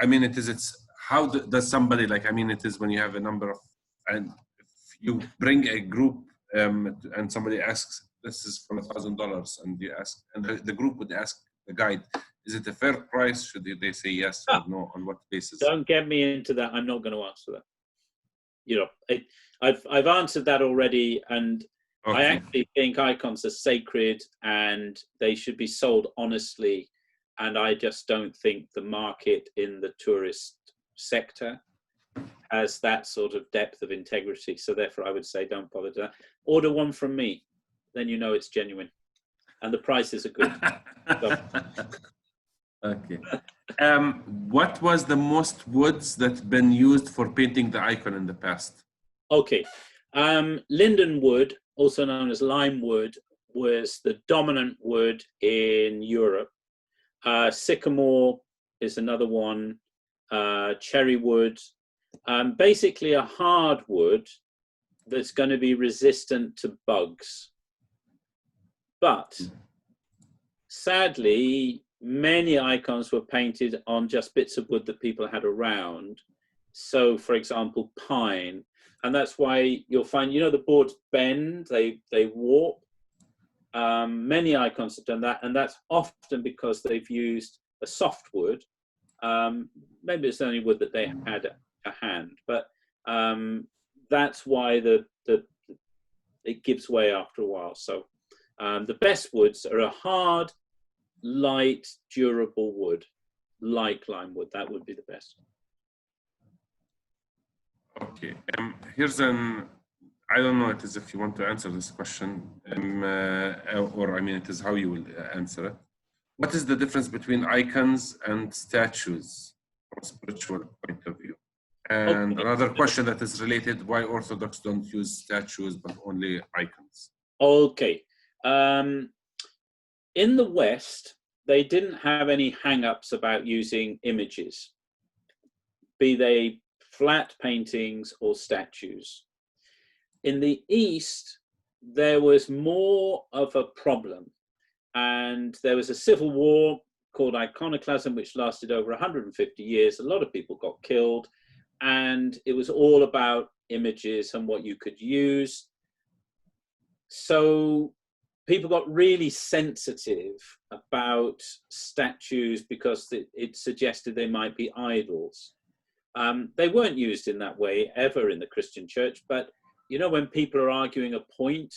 I mean, it's how does somebody, like, I mean, it is when you have a number of, and if you bring a group and somebody asks, this is for $1,000, and you ask, and the group would ask the guide, is it a fair price? Should they say yes or no? On what basis? Don't get me into that. I'm not going to answer that. You know, I've answered that already, and okay. I actually think icons are sacred and they should be sold honestly. And I just don't think the market in the tourist sector has that sort of depth of integrity. So therefore, I would say don't bother to that. Order one from me, then you know it's genuine, and the prices are good. So. Okay. What was the most woods that's been used for painting the icon in the past? Okay. Linden wood, also known as lime wood, was the dominant wood in Europe. Sycamore is another one. Cherry wood. Basically a hardwood that's going to be resistant to bugs. But sadly, many icons were painted on just bits of wood that people had around. So, for example, pine. And that's why you'll find, you know, the boards bend, they warp. Many icons have done that, and that's often because they've used a softwood. Maybe it's the only wood that they had at hand, but that's why it gives way after a while. So the best woods are a hard, light, durable wood, like lime wood. That would be the best. Okay, here's I don't know it is if you want to answer this question, or I mean it is how you will answer it. What is the difference between icons and statues from a spiritual point of view? And okay. Another question that is related, why Orthodox don't use statues but only icons? Okay. In the West, they didn't have any hang-ups about using images, be they flat paintings or statues. In the East, there was more of a problem, and there was a civil war called iconoclasm, which lasted over 150 years. A lot of people got killed, and it was all about images and what you could use. So people got really sensitive about statues because it suggested they might be idols. They weren't used in that way ever in the Christian church, but you know, when people are arguing a point,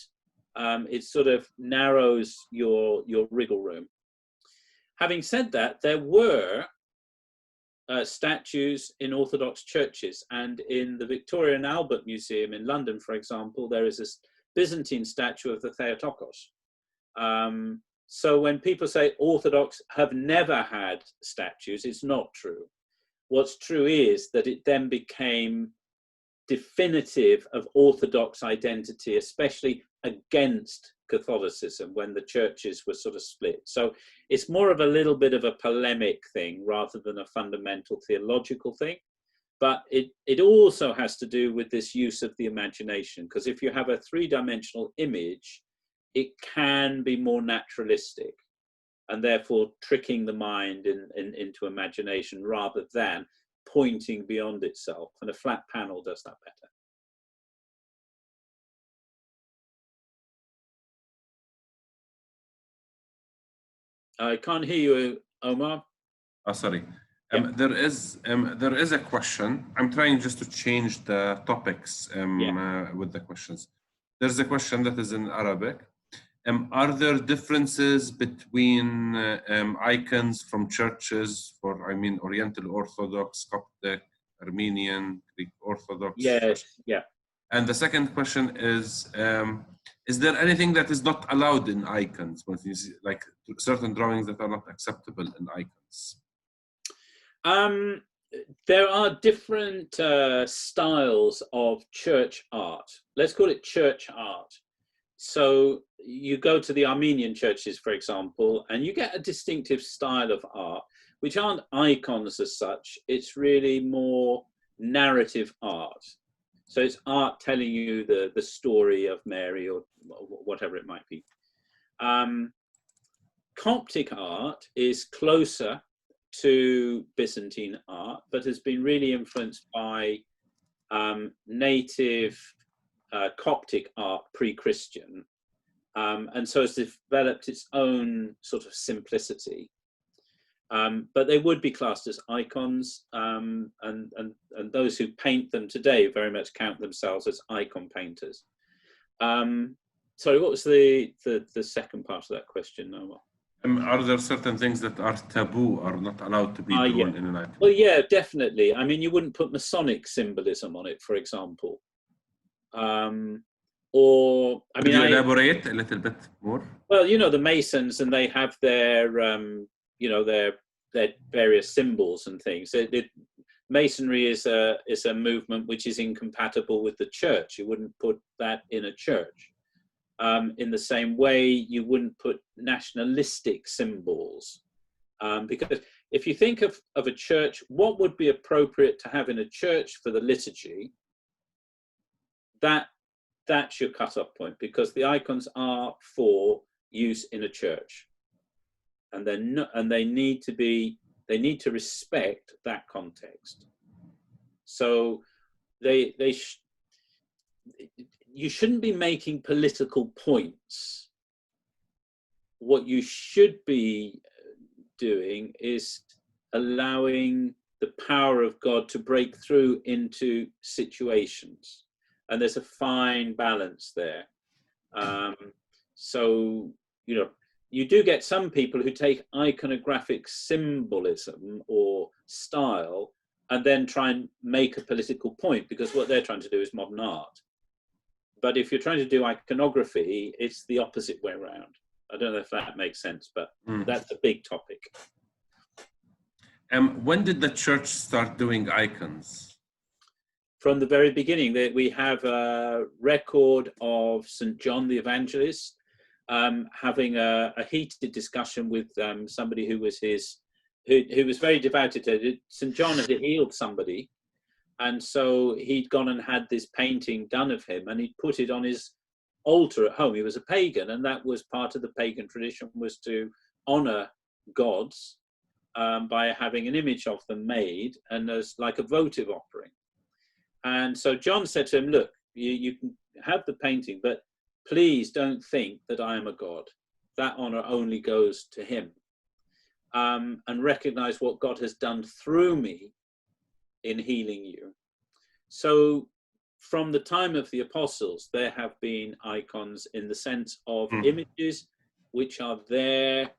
it sort of narrows your wriggle room. Having said that, there were statues in Orthodox churches, and in the Victoria and Albert Museum in London, for example, there is this Byzantine statue of the Theotokos. So when people say Orthodox have never had statues, it's not true. What's true is that it then became definitive of Orthodox identity, especially against Catholicism when the churches were sort of split. So it's more of a little bit of a polemic thing rather than a fundamental theological thing. But it also has to do with this use of the imagination, because if you have a three-dimensional image, it can be more naturalistic and therefore tricking the mind into imagination rather than pointing beyond itself. And a flat panel does that better. I can't hear you, Omar. Oh, sorry. There is a question. I'm trying just to change the topics with the questions. There's a question that is in Arabic. Are there differences between icons from churches for, I mean, Oriental Orthodox, Coptic, Armenian, Greek Orthodox? Yes, yeah. And the second question is there anything that is not allowed in icons? Like certain drawings that are not acceptable in icons? There are different styles of church art. Let's call it church art. So you go to the Armenian churches, for example, and you get a distinctive style of art, which aren't icons as such. It's really more narrative art. So it's art telling you the story of Mary or whatever it might be. Coptic art is closer to Byzantine art, but has been really influenced by native Coptic art pre-Christian, and so it's developed its own sort of simplicity. But they would be classed as icons, and those who paint them today very much count themselves as icon painters. Sorry, what was the second part of that question, Noah? Are there certain things that are taboo, are not allowed to be drawn in an icon? Well, yeah, definitely. I mean, you wouldn't put Masonic symbolism on it, for example. Or, I mean, could you elaborate a little bit more? Well, you know, the Masons, and they have their, you know, their various symbols and things. Masonry is a movement which is incompatible with the church. You wouldn't put that in a church. In the same way, you wouldn't put nationalistic symbols, because if you think of a church, what would be appropriate to have in a church for the liturgy? That's your cut-off point, because the icons are for use in a church, and they need to respect that context. So you shouldn't be making political points. What you should be doing is allowing the power of God to break through into situations. And there's a fine balance there. So, you know, you do get some people who take iconographic symbolism or style and then try and make a political point, because what they're trying to do is modern art. But if you're trying to do iconography, it's the opposite way around. I don't know if that makes sense, but that's a big topic. When did the church start doing icons? From the very beginning. We have a record of St. John the Evangelist having a heated discussion with somebody who was who was very devoted to it. St. John had healed somebody, and so he'd gone and had this painting done of him, and he'd put it on his altar at home. He was a pagan, and that was part of the pagan tradition, was to honor gods by having an image of them made, and as like a votive offering. And so John said to him, look, you can have the painting, but please don't think that I am a god. That honor only goes to him. And recognize what God has done through me in healing you. So from the time of the apostles, there have been icons in the sense of images which are there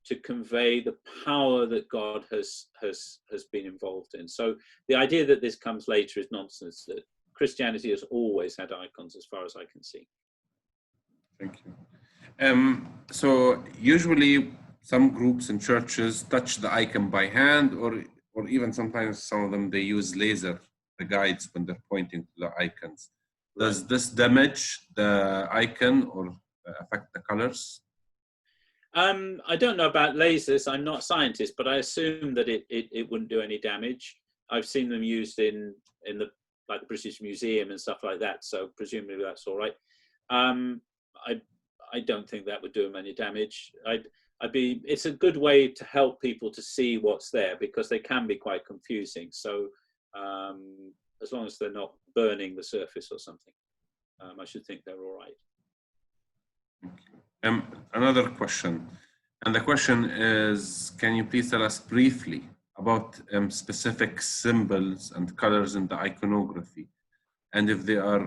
to convey the power that God has been involved in. So the idea that this comes later is nonsense. That Christianity has always had icons, as far as I can see. Thank you. So usually some groups and churches touch the icon by hand, or even sometimes some of them, they use laser, the guides, when they're pointing to the icons. Does this damage the icon or affect the colors? I don't know about lasers. I'm not a scientist, but I assume that it wouldn't do any damage. I've seen them used in the like the British Museum and stuff like that, so presumably that's all right. I don't think that would do them any damage. It's a good way to help people to see what's there, because they can be quite confusing. So as long as they're not burning the surface or something, I should think they're all right. Another question, and the question is, can you please tell us briefly about specific symbols and colors in the iconography, and if they are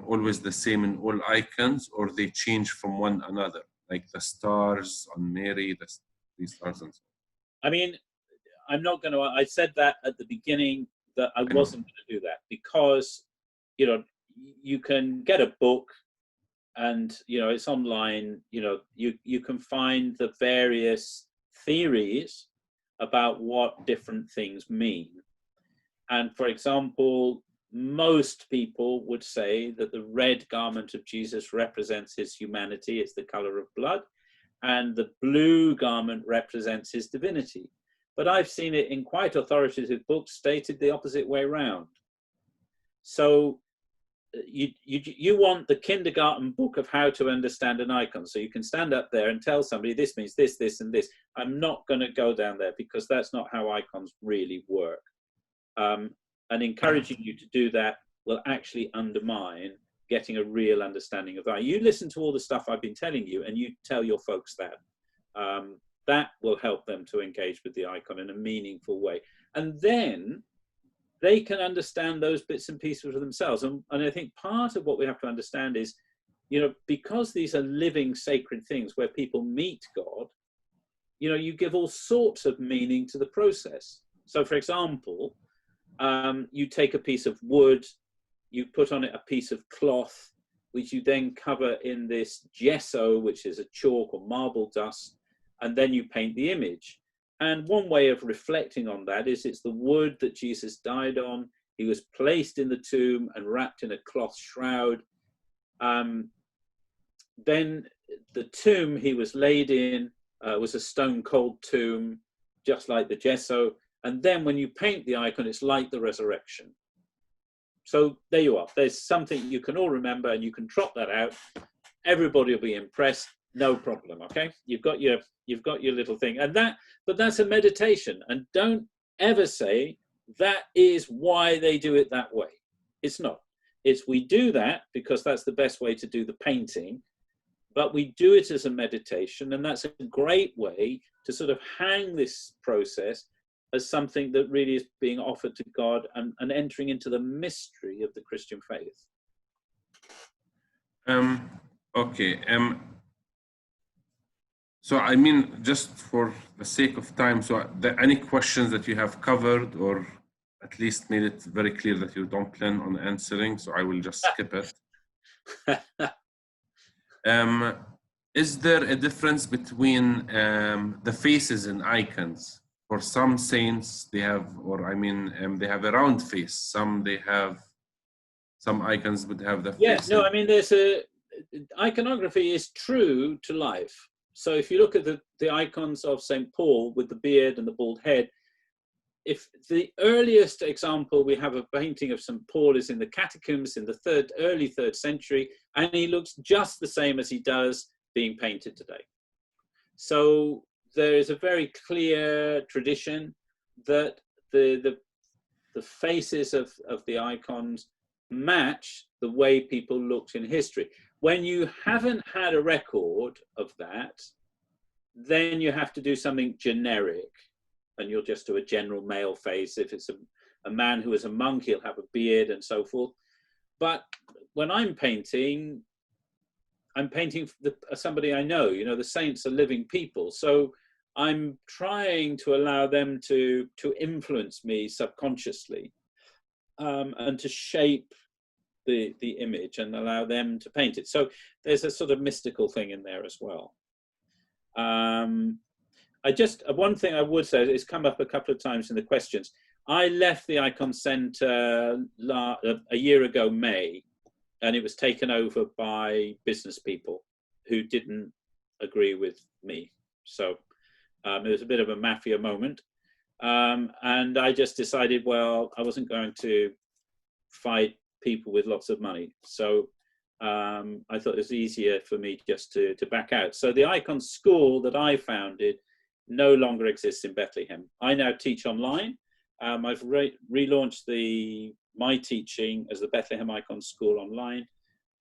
always the same in all icons, or they change from one another, like the stars on Mary, the three stars and so on? I mean, I'm not going to, I said that at the beginning, that I wasn't going to do that, because, you know, you can get a book and, you know, it's online, you know, you can find the various theories about what different things mean. And for example, most people would say that the red garment of Jesus represents his humanity, it's the color of blood, and the blue garment represents his divinity. But I've seen it in quite authoritative books stated the opposite way around. So you want the kindergarten book of how to understand an icon, so you can stand up there and tell somebody this means this, this, and this. I'm not going to go down there, because that's not how icons really work. And encouraging you to do that will actually undermine getting a real understanding of that. You listen to all the stuff I've been telling you, and you tell your folks that. That will help them to engage with the icon in a meaningful way. And then they can understand those bits and pieces for themselves. And I think part of what we have to understand is, you know, because these are living sacred things where people meet God, you know, you give all sorts of meaning to the process. So for example, you take a piece of wood, you put on it a piece of cloth, which you then cover in this gesso, which is a chalk or marble dust, and then you paint the image. And one way of reflecting on that is it's the wood that Jesus died on. He was placed in the tomb and wrapped in a cloth shroud. Then the tomb he was laid in was a stone cold tomb, just like the gesso. And then when you paint the icon, it's like the resurrection. So there you are. There's something you can all remember, and you can trot that out. Everybody will be impressed. No problem. Okay, you've got your little thing, and but that's a meditation. And don't ever say that is why they do it that way. It's not. It's we do that because that's the best way to do the painting, but we do it as a meditation, and that's a great way to sort of hang this process as something that really is being offered to God and entering into the mystery of the Christian faith. Okay. So I mean, just for the sake of time, so any questions that you have covered, or at least made it very clear that you don't plan on answering, so I will just skip it. Is there a difference between the faces and icons? For some saints, they have, or I mean, they have a round face. Some icons would have the face. Yeah, no, I mean, iconography is true to life. So if you look at the icons of St. Paul with the beard and the bald head, if the earliest example we have a painting of St. Paul is in the catacombs in the early 3rd century, and he looks just the same as he does being painted today. So there is a very clear tradition that the faces of the icons match the way people looked in history. When you haven't had a record of that, then you have to do something generic, and you'll just do a general male face. If it's a man who is a monk, he'll have a beard and so forth. But when I'm painting somebody I know. You know, the saints are living people. So I'm trying to allow them to influence me subconsciously, and to shape the image and allow them to paint it. So there's a sort of mystical thing in there as well. One thing I would say, it's come up a couple of times in the questions. I left the Icon Centre a year ago, May, and it was taken over by business people who didn't agree with me. So it was a bit of a mafia moment. And I just decided, well, I wasn't going to fight people with lots of money. So I thought it was easier for me just to back out. So the Icon School that I founded no longer exists in Bethlehem. I now teach online. I've relaunched my teaching as the Bethlehem Icon School online,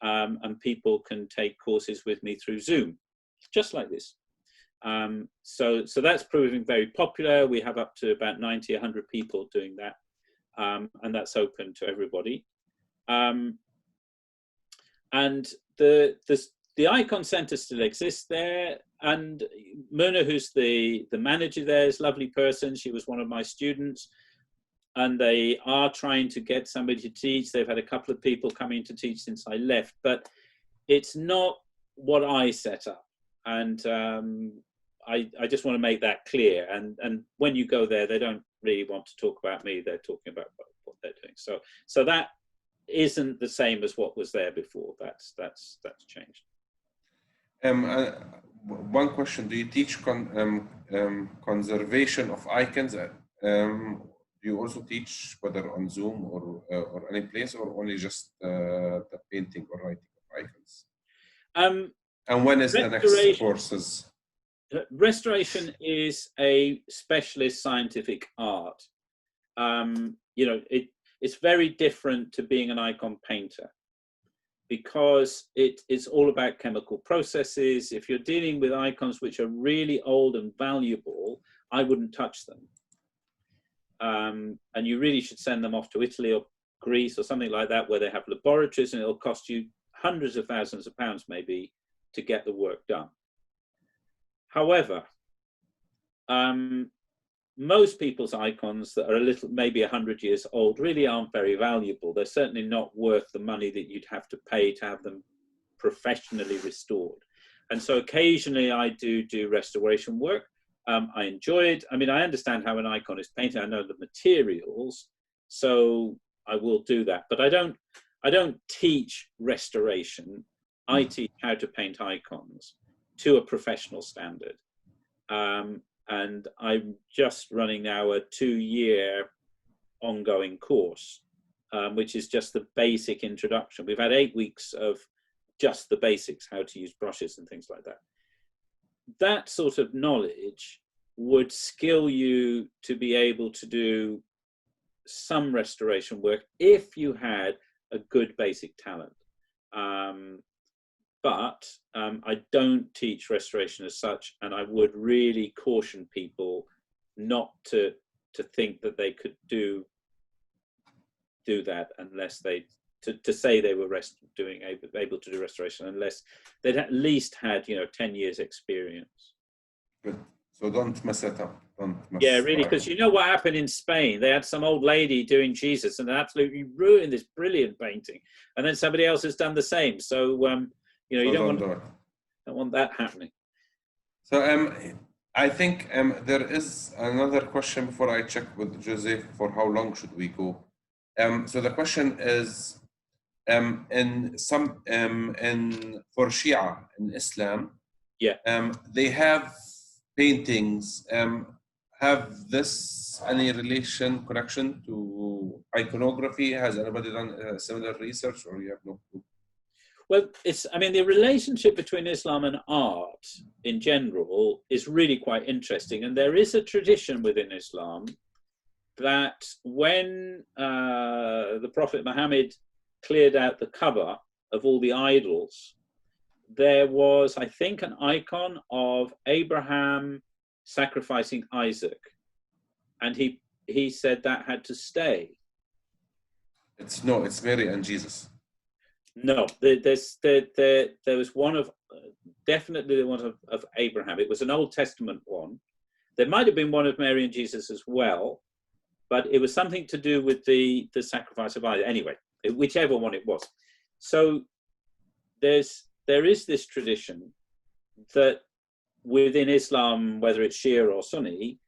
and people can take courses with me through Zoom, just like this. So that's proving very popular. We have up to about 90, 100 people doing that, and that's open to everybody. And the Icon Centre still exists there, and Myrna, who's the manager there, is a lovely person. She was one of my students, and they are trying to get somebody to teach. They've had a couple of people coming to teach since I left, but it's not what I set up. And I just want to make that clear. And when you go there, they don't really want to talk about me. They're talking about what they're doing. So that isn't the same as what was there before. That's changed. One question: do you teach conservation of icons? Do you also teach whether on Zoom or any place, or only just the painting or writing of icons? And when is the next courses? Restoration is a specialist scientific art. You know, it's very different to being an icon painter, because it's all about chemical processes. If you're dealing with icons which are really old and valuable, I wouldn't touch them. And you really should send them off to Italy or Greece or something like that, where they have laboratories, and it'll cost you hundreds of thousands of pounds maybe to get the work done. However, most people's icons that are maybe 100 years old really aren't very valuable. They're certainly not worth the money that you'd have to pay to have them professionally restored. And so occasionally I do restoration work. I enjoy it. I mean, I understand how an icon is painted. I know the materials, so I will do that. But I don't teach restoration. I teach how to paint icons to a professional standard. And I'm just running now a 2-year ongoing course, which is just the basic introduction. We've had 8 weeks of just the basics, how to use brushes and things like that. That sort of knowledge would skill you to be able to do some restoration work if you had a good basic talent. But I don't teach restoration as such, and I would really caution people not to think that they could do that unless to say they were able to do restoration, unless they'd at least had 10 years experience. Good. So don't mess it up. Yeah, really, because you know what happened in Spain? They had some old lady doing Jesus and absolutely ruined this brilliant painting, and then somebody else has done the same. So you don't want that happening. So I think there is another question before I check with Joseph for how long should we go. So the question is, for Shia in Islam, yeah, they have paintings. have this any connection to iconography? Has anybody done similar research, or you have no clue? Well, I mean, the relationship between Islam and art in general is really quite interesting. And there is a tradition within Islam that when the Prophet Muhammad cleared out the Kaaba of all the idols, there was, I think, an icon of Abraham sacrificing Isaac. And he said that had to stay. It's Mary and Jesus. No, there was one of, definitely the one of Abraham. It was an Old Testament one. There might have been one of Mary and Jesus as well, but it was something to do with the sacrifice of Isaac. Anyway, whichever one it was. So there is this tradition that within Islam, whether it's Shia or Sunni,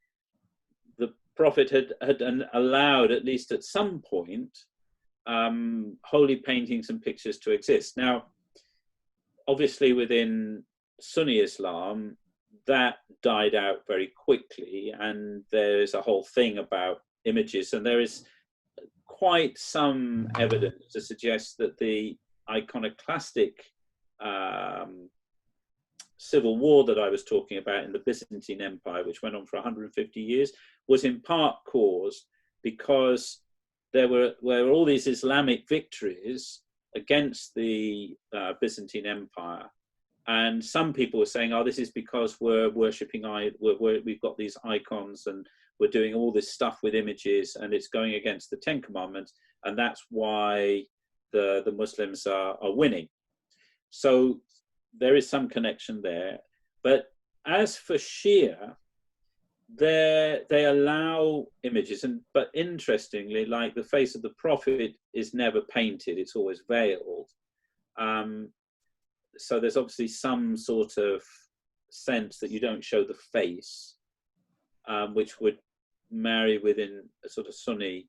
the Prophet had allowed, at least at some point, holy paintings and pictures to exist. Now, obviously within Sunni Islam, that died out very quickly, and there's a whole thing about images, and there is quite some evidence to suggest that the iconoclastic civil war that I was talking about in the Byzantine Empire, which went on for 150 years, was in part caused because there were all these Islamic victories against the Byzantine Empire, and some people were saying, "Oh, this is because we're worshipping, we've got these icons, and we're doing all this stuff with images, and it's going against the Ten Commandments, and that's why the Muslims are winning." So there is some connection there. But as for Shia, they allow images, but interestingly, like the face of the Prophet is never painted, it's always veiled. So there's obviously some sort of sense that you don't show the face, which would marry within a sort of Sunni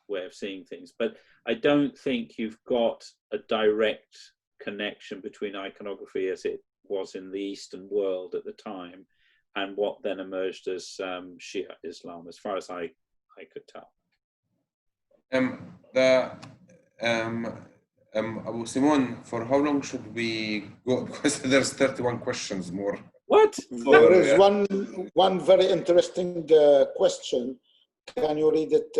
way of seeing things. But I don't think you've got a direct connection between iconography as it was in the Eastern world at the time and what then emerged as Shia Islam, as far as I could tell. Abu Simon, for how long should we go? Because there's 31 questions more. What? There is one very interesting question. Can you read it,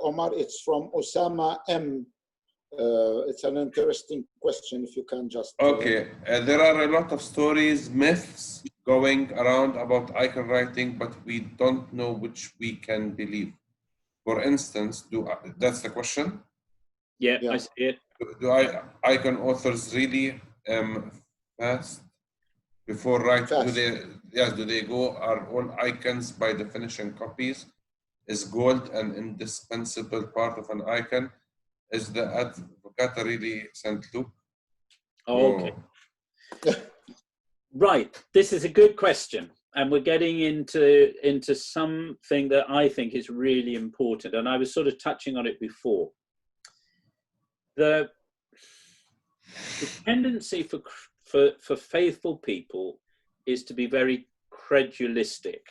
Omar? It's from Osama M. It's an interesting question, if you can just... Okay, there are a lot of stories, myths going around about icon writing, but we don't know which we can believe. For instance, that's the question? Yeah, I see it. Do icon authors really fast before writing? Do they go, are all icons by definition copies? Is gold an indispensable part of an icon? Is the advocata really St. Luke? Oh, okay. Right, this is a good question. And we're getting into something that I think is really important. And I was sort of touching on it before. The tendency for faithful people is to be very credulistic.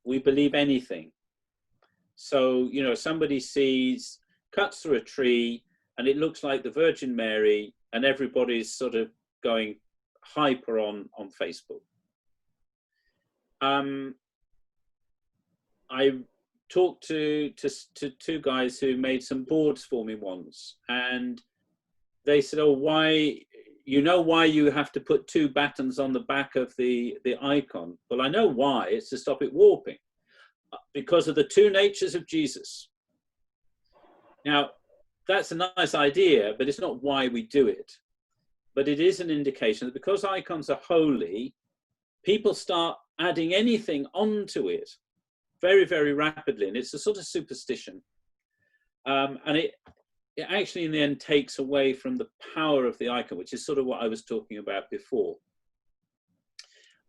We believe anything. So, you know, somebody cuts through a tree and it looks like the Virgin Mary, and everybody's sort of going hyper on Facebook. I talked to two guys who made some boards for me once, and they said, "Oh, why you have to put two buttons on the back of the icon?" Well, I know why. It's to stop it warping, because of the two natures of Jesus. Now, that's a nice idea, but it's not why we do it. But it is an indication that because icons are holy, people start adding anything onto it very, very rapidly. And it's a sort of superstition. And it actually, in the end, takes away from the power of the icon, which is sort of what I was talking about before.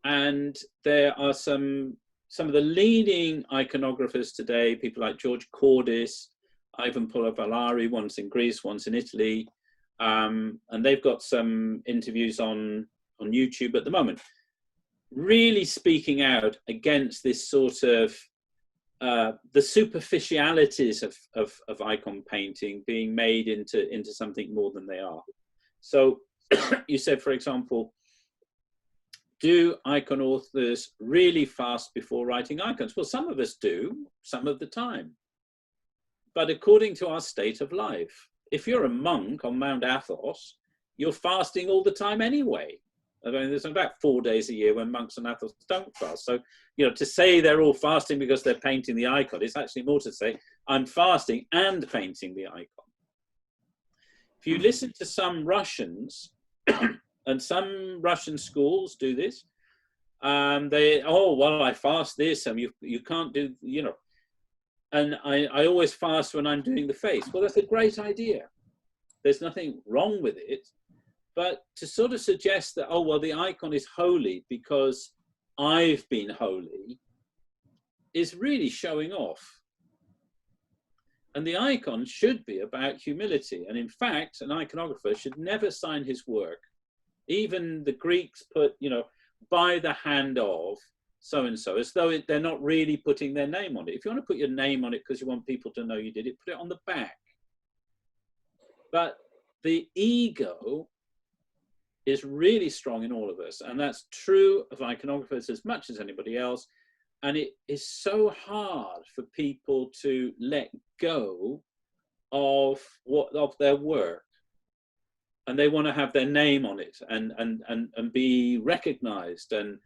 And there are some of the leading iconographers today, people like George Cordis, Ivan Polovalari, one's in Greece, one's in Italy, and they've got some interviews on YouTube at the moment. really speaking out against this sort of the superficialities of icon painting being made into something more than they are. So you said, for example, do icon authors really fast before writing icons? Well, some of us do, some of the time. But according to our state of life, if you're a monk on Mount Athos, you're fasting all the time anyway. I mean, there's about 4 days a year when monks and Athos don't fast. So, you know, to say they're all fasting because they're painting the icon, it's actually more to say, I'm fasting and painting the icon. If you listen to some Russians, and some Russian schools do this, they, oh, well, I fast this, and you can't do, you know, and I always fast when I'm doing the face. Well, that's a great idea. There's nothing wrong with it. But to sort of suggest that, oh, well, the icon is holy because I've been holy is really showing off. And the icon should be about humility. And in fact, an iconographer should never sign his work. Even the Greeks put, you know, by the hand of so-and-so, as though they're not really putting their name on it. If you want to put your name on it because you want people to know you did it, put it on the back. But the ego is really strong in all of us. And that's true of iconographers as much as anybody else. And it is so hard for people to let go of their work. And they want to have their name on it and be recognized and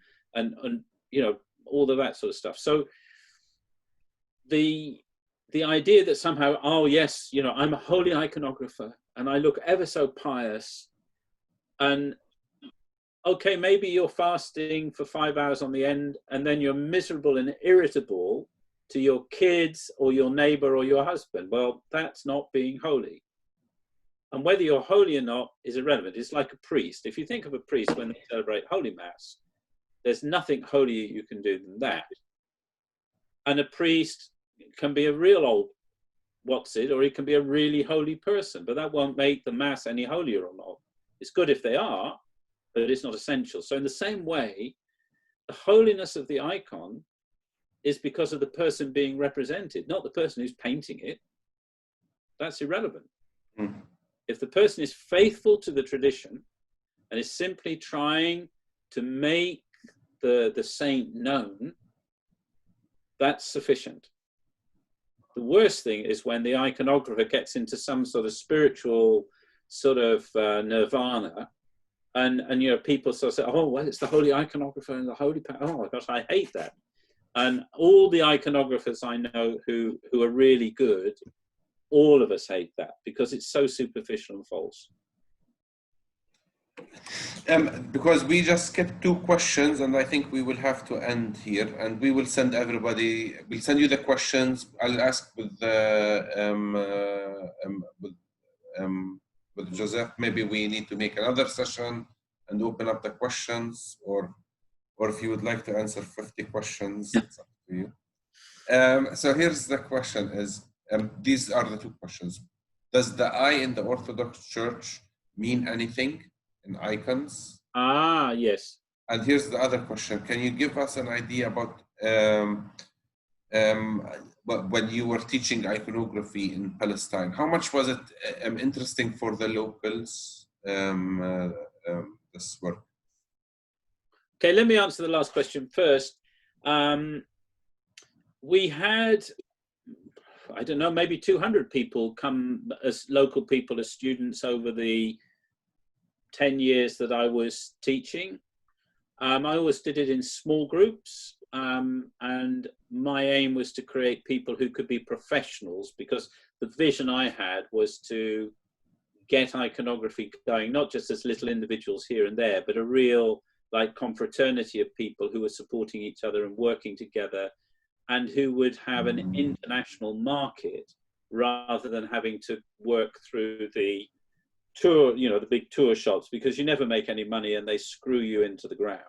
you know, all of that sort of stuff. So the idea that somehow, oh yes, you know, I'm a holy iconographer and I look ever so pious, and okay, maybe you're fasting for 5 hours on the end and then you're miserable and irritable to your kids or your neighbor or your husband. Well, that's not being holy. And whether you're holy or not is irrelevant. It's like a priest. If you think of a priest when they celebrate Holy Mass, there's nothing holier you can do than that. And a priest can be a real old what's-it, or he can be a really holy person, but that won't make the Mass any holier or not. It's good if they are, but it's not essential. So in the same way, the holiness of the icon is because of the person being represented, not the person who's painting it. That's irrelevant. Mm. If the person is faithful to the tradition and is simply trying to make the saint known, that's sufficient. The worst thing is when the iconographer gets into some sort of spiritual sort of nirvana, and you know, people sort of say, oh, well, it's the holy iconographer and the holy, oh my gosh, I hate that. And all the iconographers I know who are really good, all of us hate that because it's so superficial and false. Because we just skipped 2 questions, and I think we will have to end here, and we will send everybody, we'll send you the questions. I'll ask with Joseph, maybe we need to make another session and open up the questions, or if you would like to answer 50 questions, it's up to you. So here's the question is, these are the 2 questions. Does the I in the Orthodox Church mean anything in icons? Ah, yes. And here's the other question. Can you give us an idea about when you were teaching iconography in Palestine? How much was it interesting for the locals, this work? Okay, let me answer the last question first. We had, I don't know, maybe 200 people come as local people, as students over the 10 years that I was teaching. I always did it in small groups, and my aim was to create people who could be professionals, because the vision I had was to get iconography going, not just as little individuals here and there, but a real like confraternity of people who were supporting each other and working together, and who would have an international market rather than having to work through the tour, you know, the big tour shops, because you never make any money and they screw you into the ground.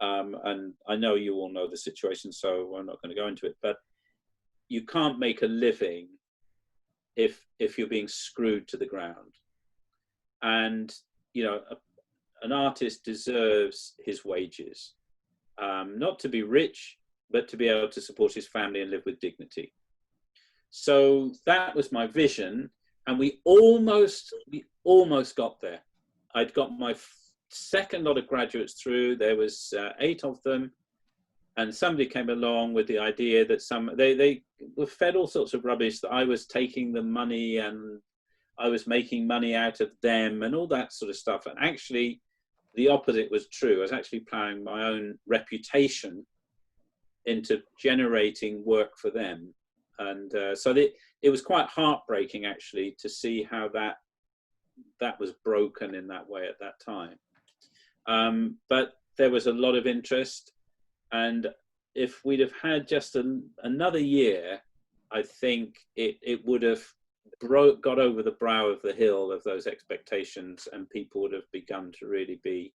And I know you all know the situation, so I'm not going to go into it, but you can't make a living if you're being screwed to the ground. And, you know, an artist deserves his wages. not to be rich, but to be able to support his family and live with dignity. So that was my vision, and we almost got there. I'd got my second lot of graduates through. There was 8 of them, and somebody came along with the idea that they were fed all sorts of rubbish, that I was taking the money and I was making money out of them and all that sort of stuff. And actually, the opposite was true. I was actually plowing my own reputation into generating work for them. And so it was quite heartbreaking, actually, to see how that was broken in that way at that time. But there was a lot of interest. And if we'd have had just another year, I think it would have got over the brow of the hill of those expectations, and people would have begun to really be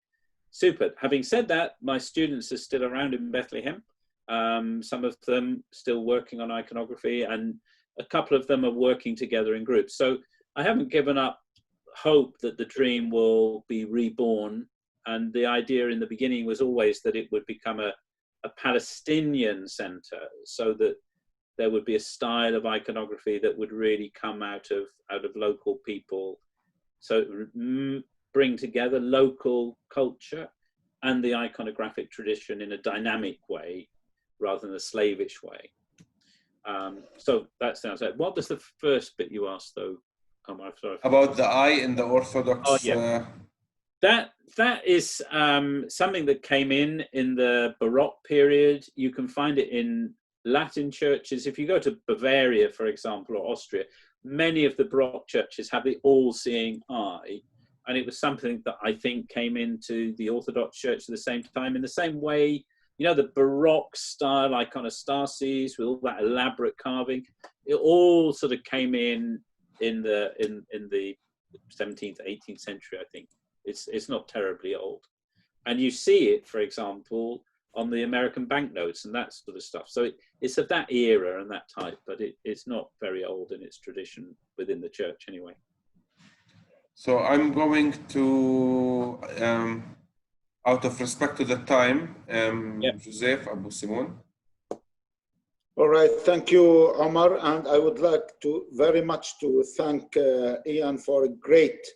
super. Having said that, my students are still around in Bethlehem. Some of them still working on iconography, and a couple of them are working together in groups. So I haven't given up hope that the dream will be reborn. And the idea in the beginning was always that it would become a Palestinian center, so that there would be a style of iconography that would really come out of local people. So it would bring together local culture and the iconographic tradition in a dynamic way, rather than a slavish way. So that sounds like. What was the first bit you asked, though? Sorry. About the eye in the Orthodox. Oh, yeah. That is something that came in the Baroque period. You can find it in Latin churches. If you go to Bavaria, for example, or Austria, many of the Baroque churches have the all-seeing eye. And it was something that I think came into the Orthodox church at the same time, in the same way, you know, the Baroque style iconostases with all that elaborate carving, it all sort of came in the 17th, 18th century, I think. It's not terribly old. And you see it, for example, on the American banknotes and that sort of stuff. So it's of that era and that type, but it's not very old in its tradition within the church anyway. So I'm going to, out of respect to the time, Joseph Abu Simon. All right, thank you, Omar. And I would like to very much to thank Ian for a great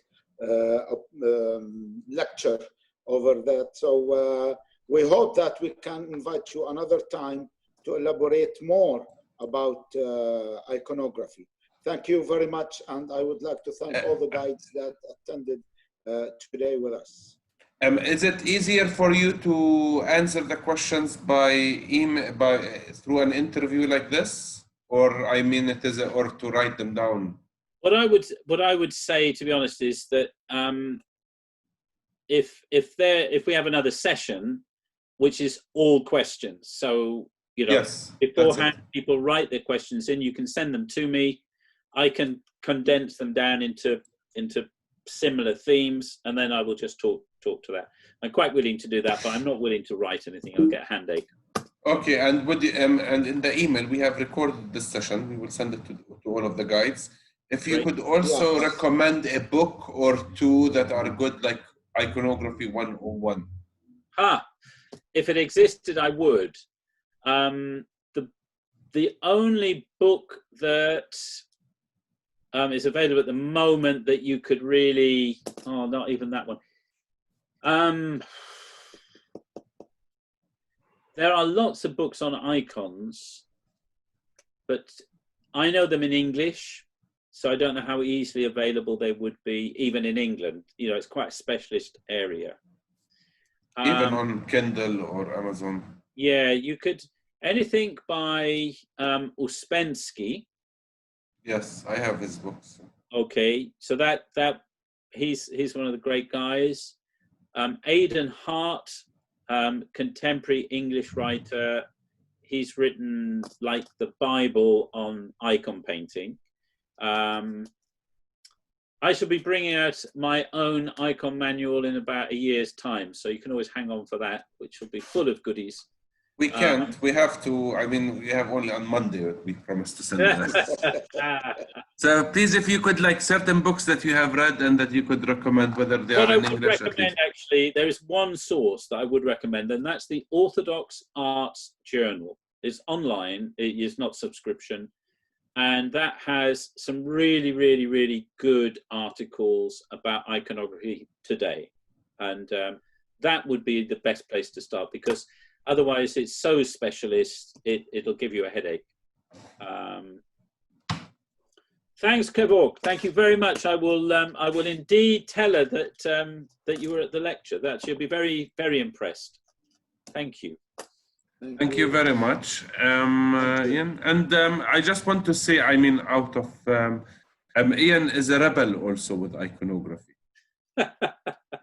lecture over that. So we hope that we can invite you another time to elaborate more about iconography. Thank you very much, and I would like to thank all the guides that attended today with us. Is it easier for you to answer the questions by email, through an interview like this, or I mean, or to write them down? What I would say, to be honest, is that if we have another session, which is all questions, so you know, yes, beforehand people write their questions in, you can send them to me. I can condense them down into similar themes, and then I will just talk to that. I'm quite willing to do that, but I'm not willing to write anything. I'll get a handache. Okay, and with the, and in the email we have recorded this session. We will send it to all of the guides. If you could also recommend a book or two that are good, like Iconography 101. If it existed, I would. The only book that is available at the moment that you could really, not even that one. There are lots of books on icons, but I know them in English, so I don't know how easily available they would be, even in England. You know, it's quite a specialist area. Even on Kindle or Amazon. Yeah, you could, anything by Uspensky. Yes, I have his books. Okay, so that he's one of the great guys. Aidan Hart, contemporary English writer. He's written like the Bible on icon painting. I shall be bringing out my own icon manual in about a year's time, so you can always hang on for that, which will be full of goodies. We can't. We have to. I mean, we have only on Monday that we promised to send us. So please, if you could, like certain books that you have read and that you could recommend, whether they are in English. I would recommend, actually, there is one source that I would recommend, and that's the Orthodox Arts Journal. It's online. It is not subscription. And that has some really, really, really good articles about iconography today. And that would be the best place to start, because otherwise it's so specialist, it'll give you a headache. Thanks, Kevork. Thank you very much. I will indeed tell her that you were at the lecture. That she'll be very, very impressed. Thank you. Thank you very much, Ian. And I just want to say, I mean, out of Ian is a rebel also with iconography.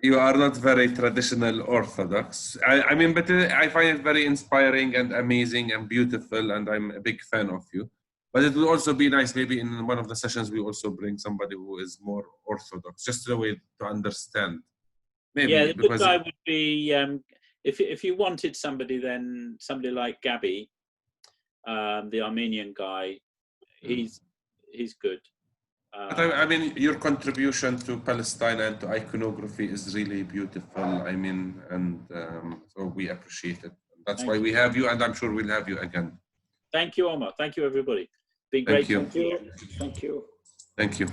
You are not very traditional Orthodox. I mean, but I find it very inspiring and amazing and beautiful, and I'm a big fan of you. But it would also be nice, maybe in one of the sessions, we also bring somebody who is more Orthodox, just a way to understand. Maybe, yeah, the good guy would be, if you wanted somebody, then somebody like Gabi, the Armenian guy, he's good. But I mean, your contribution to Palestine and to iconography is really beautiful. I mean, and so we appreciate it. That's why we have you, and I'm sure we'll have you again. Thank you, Omar. Thank you, everybody. Been great. Thank you. Thank you. Thank you.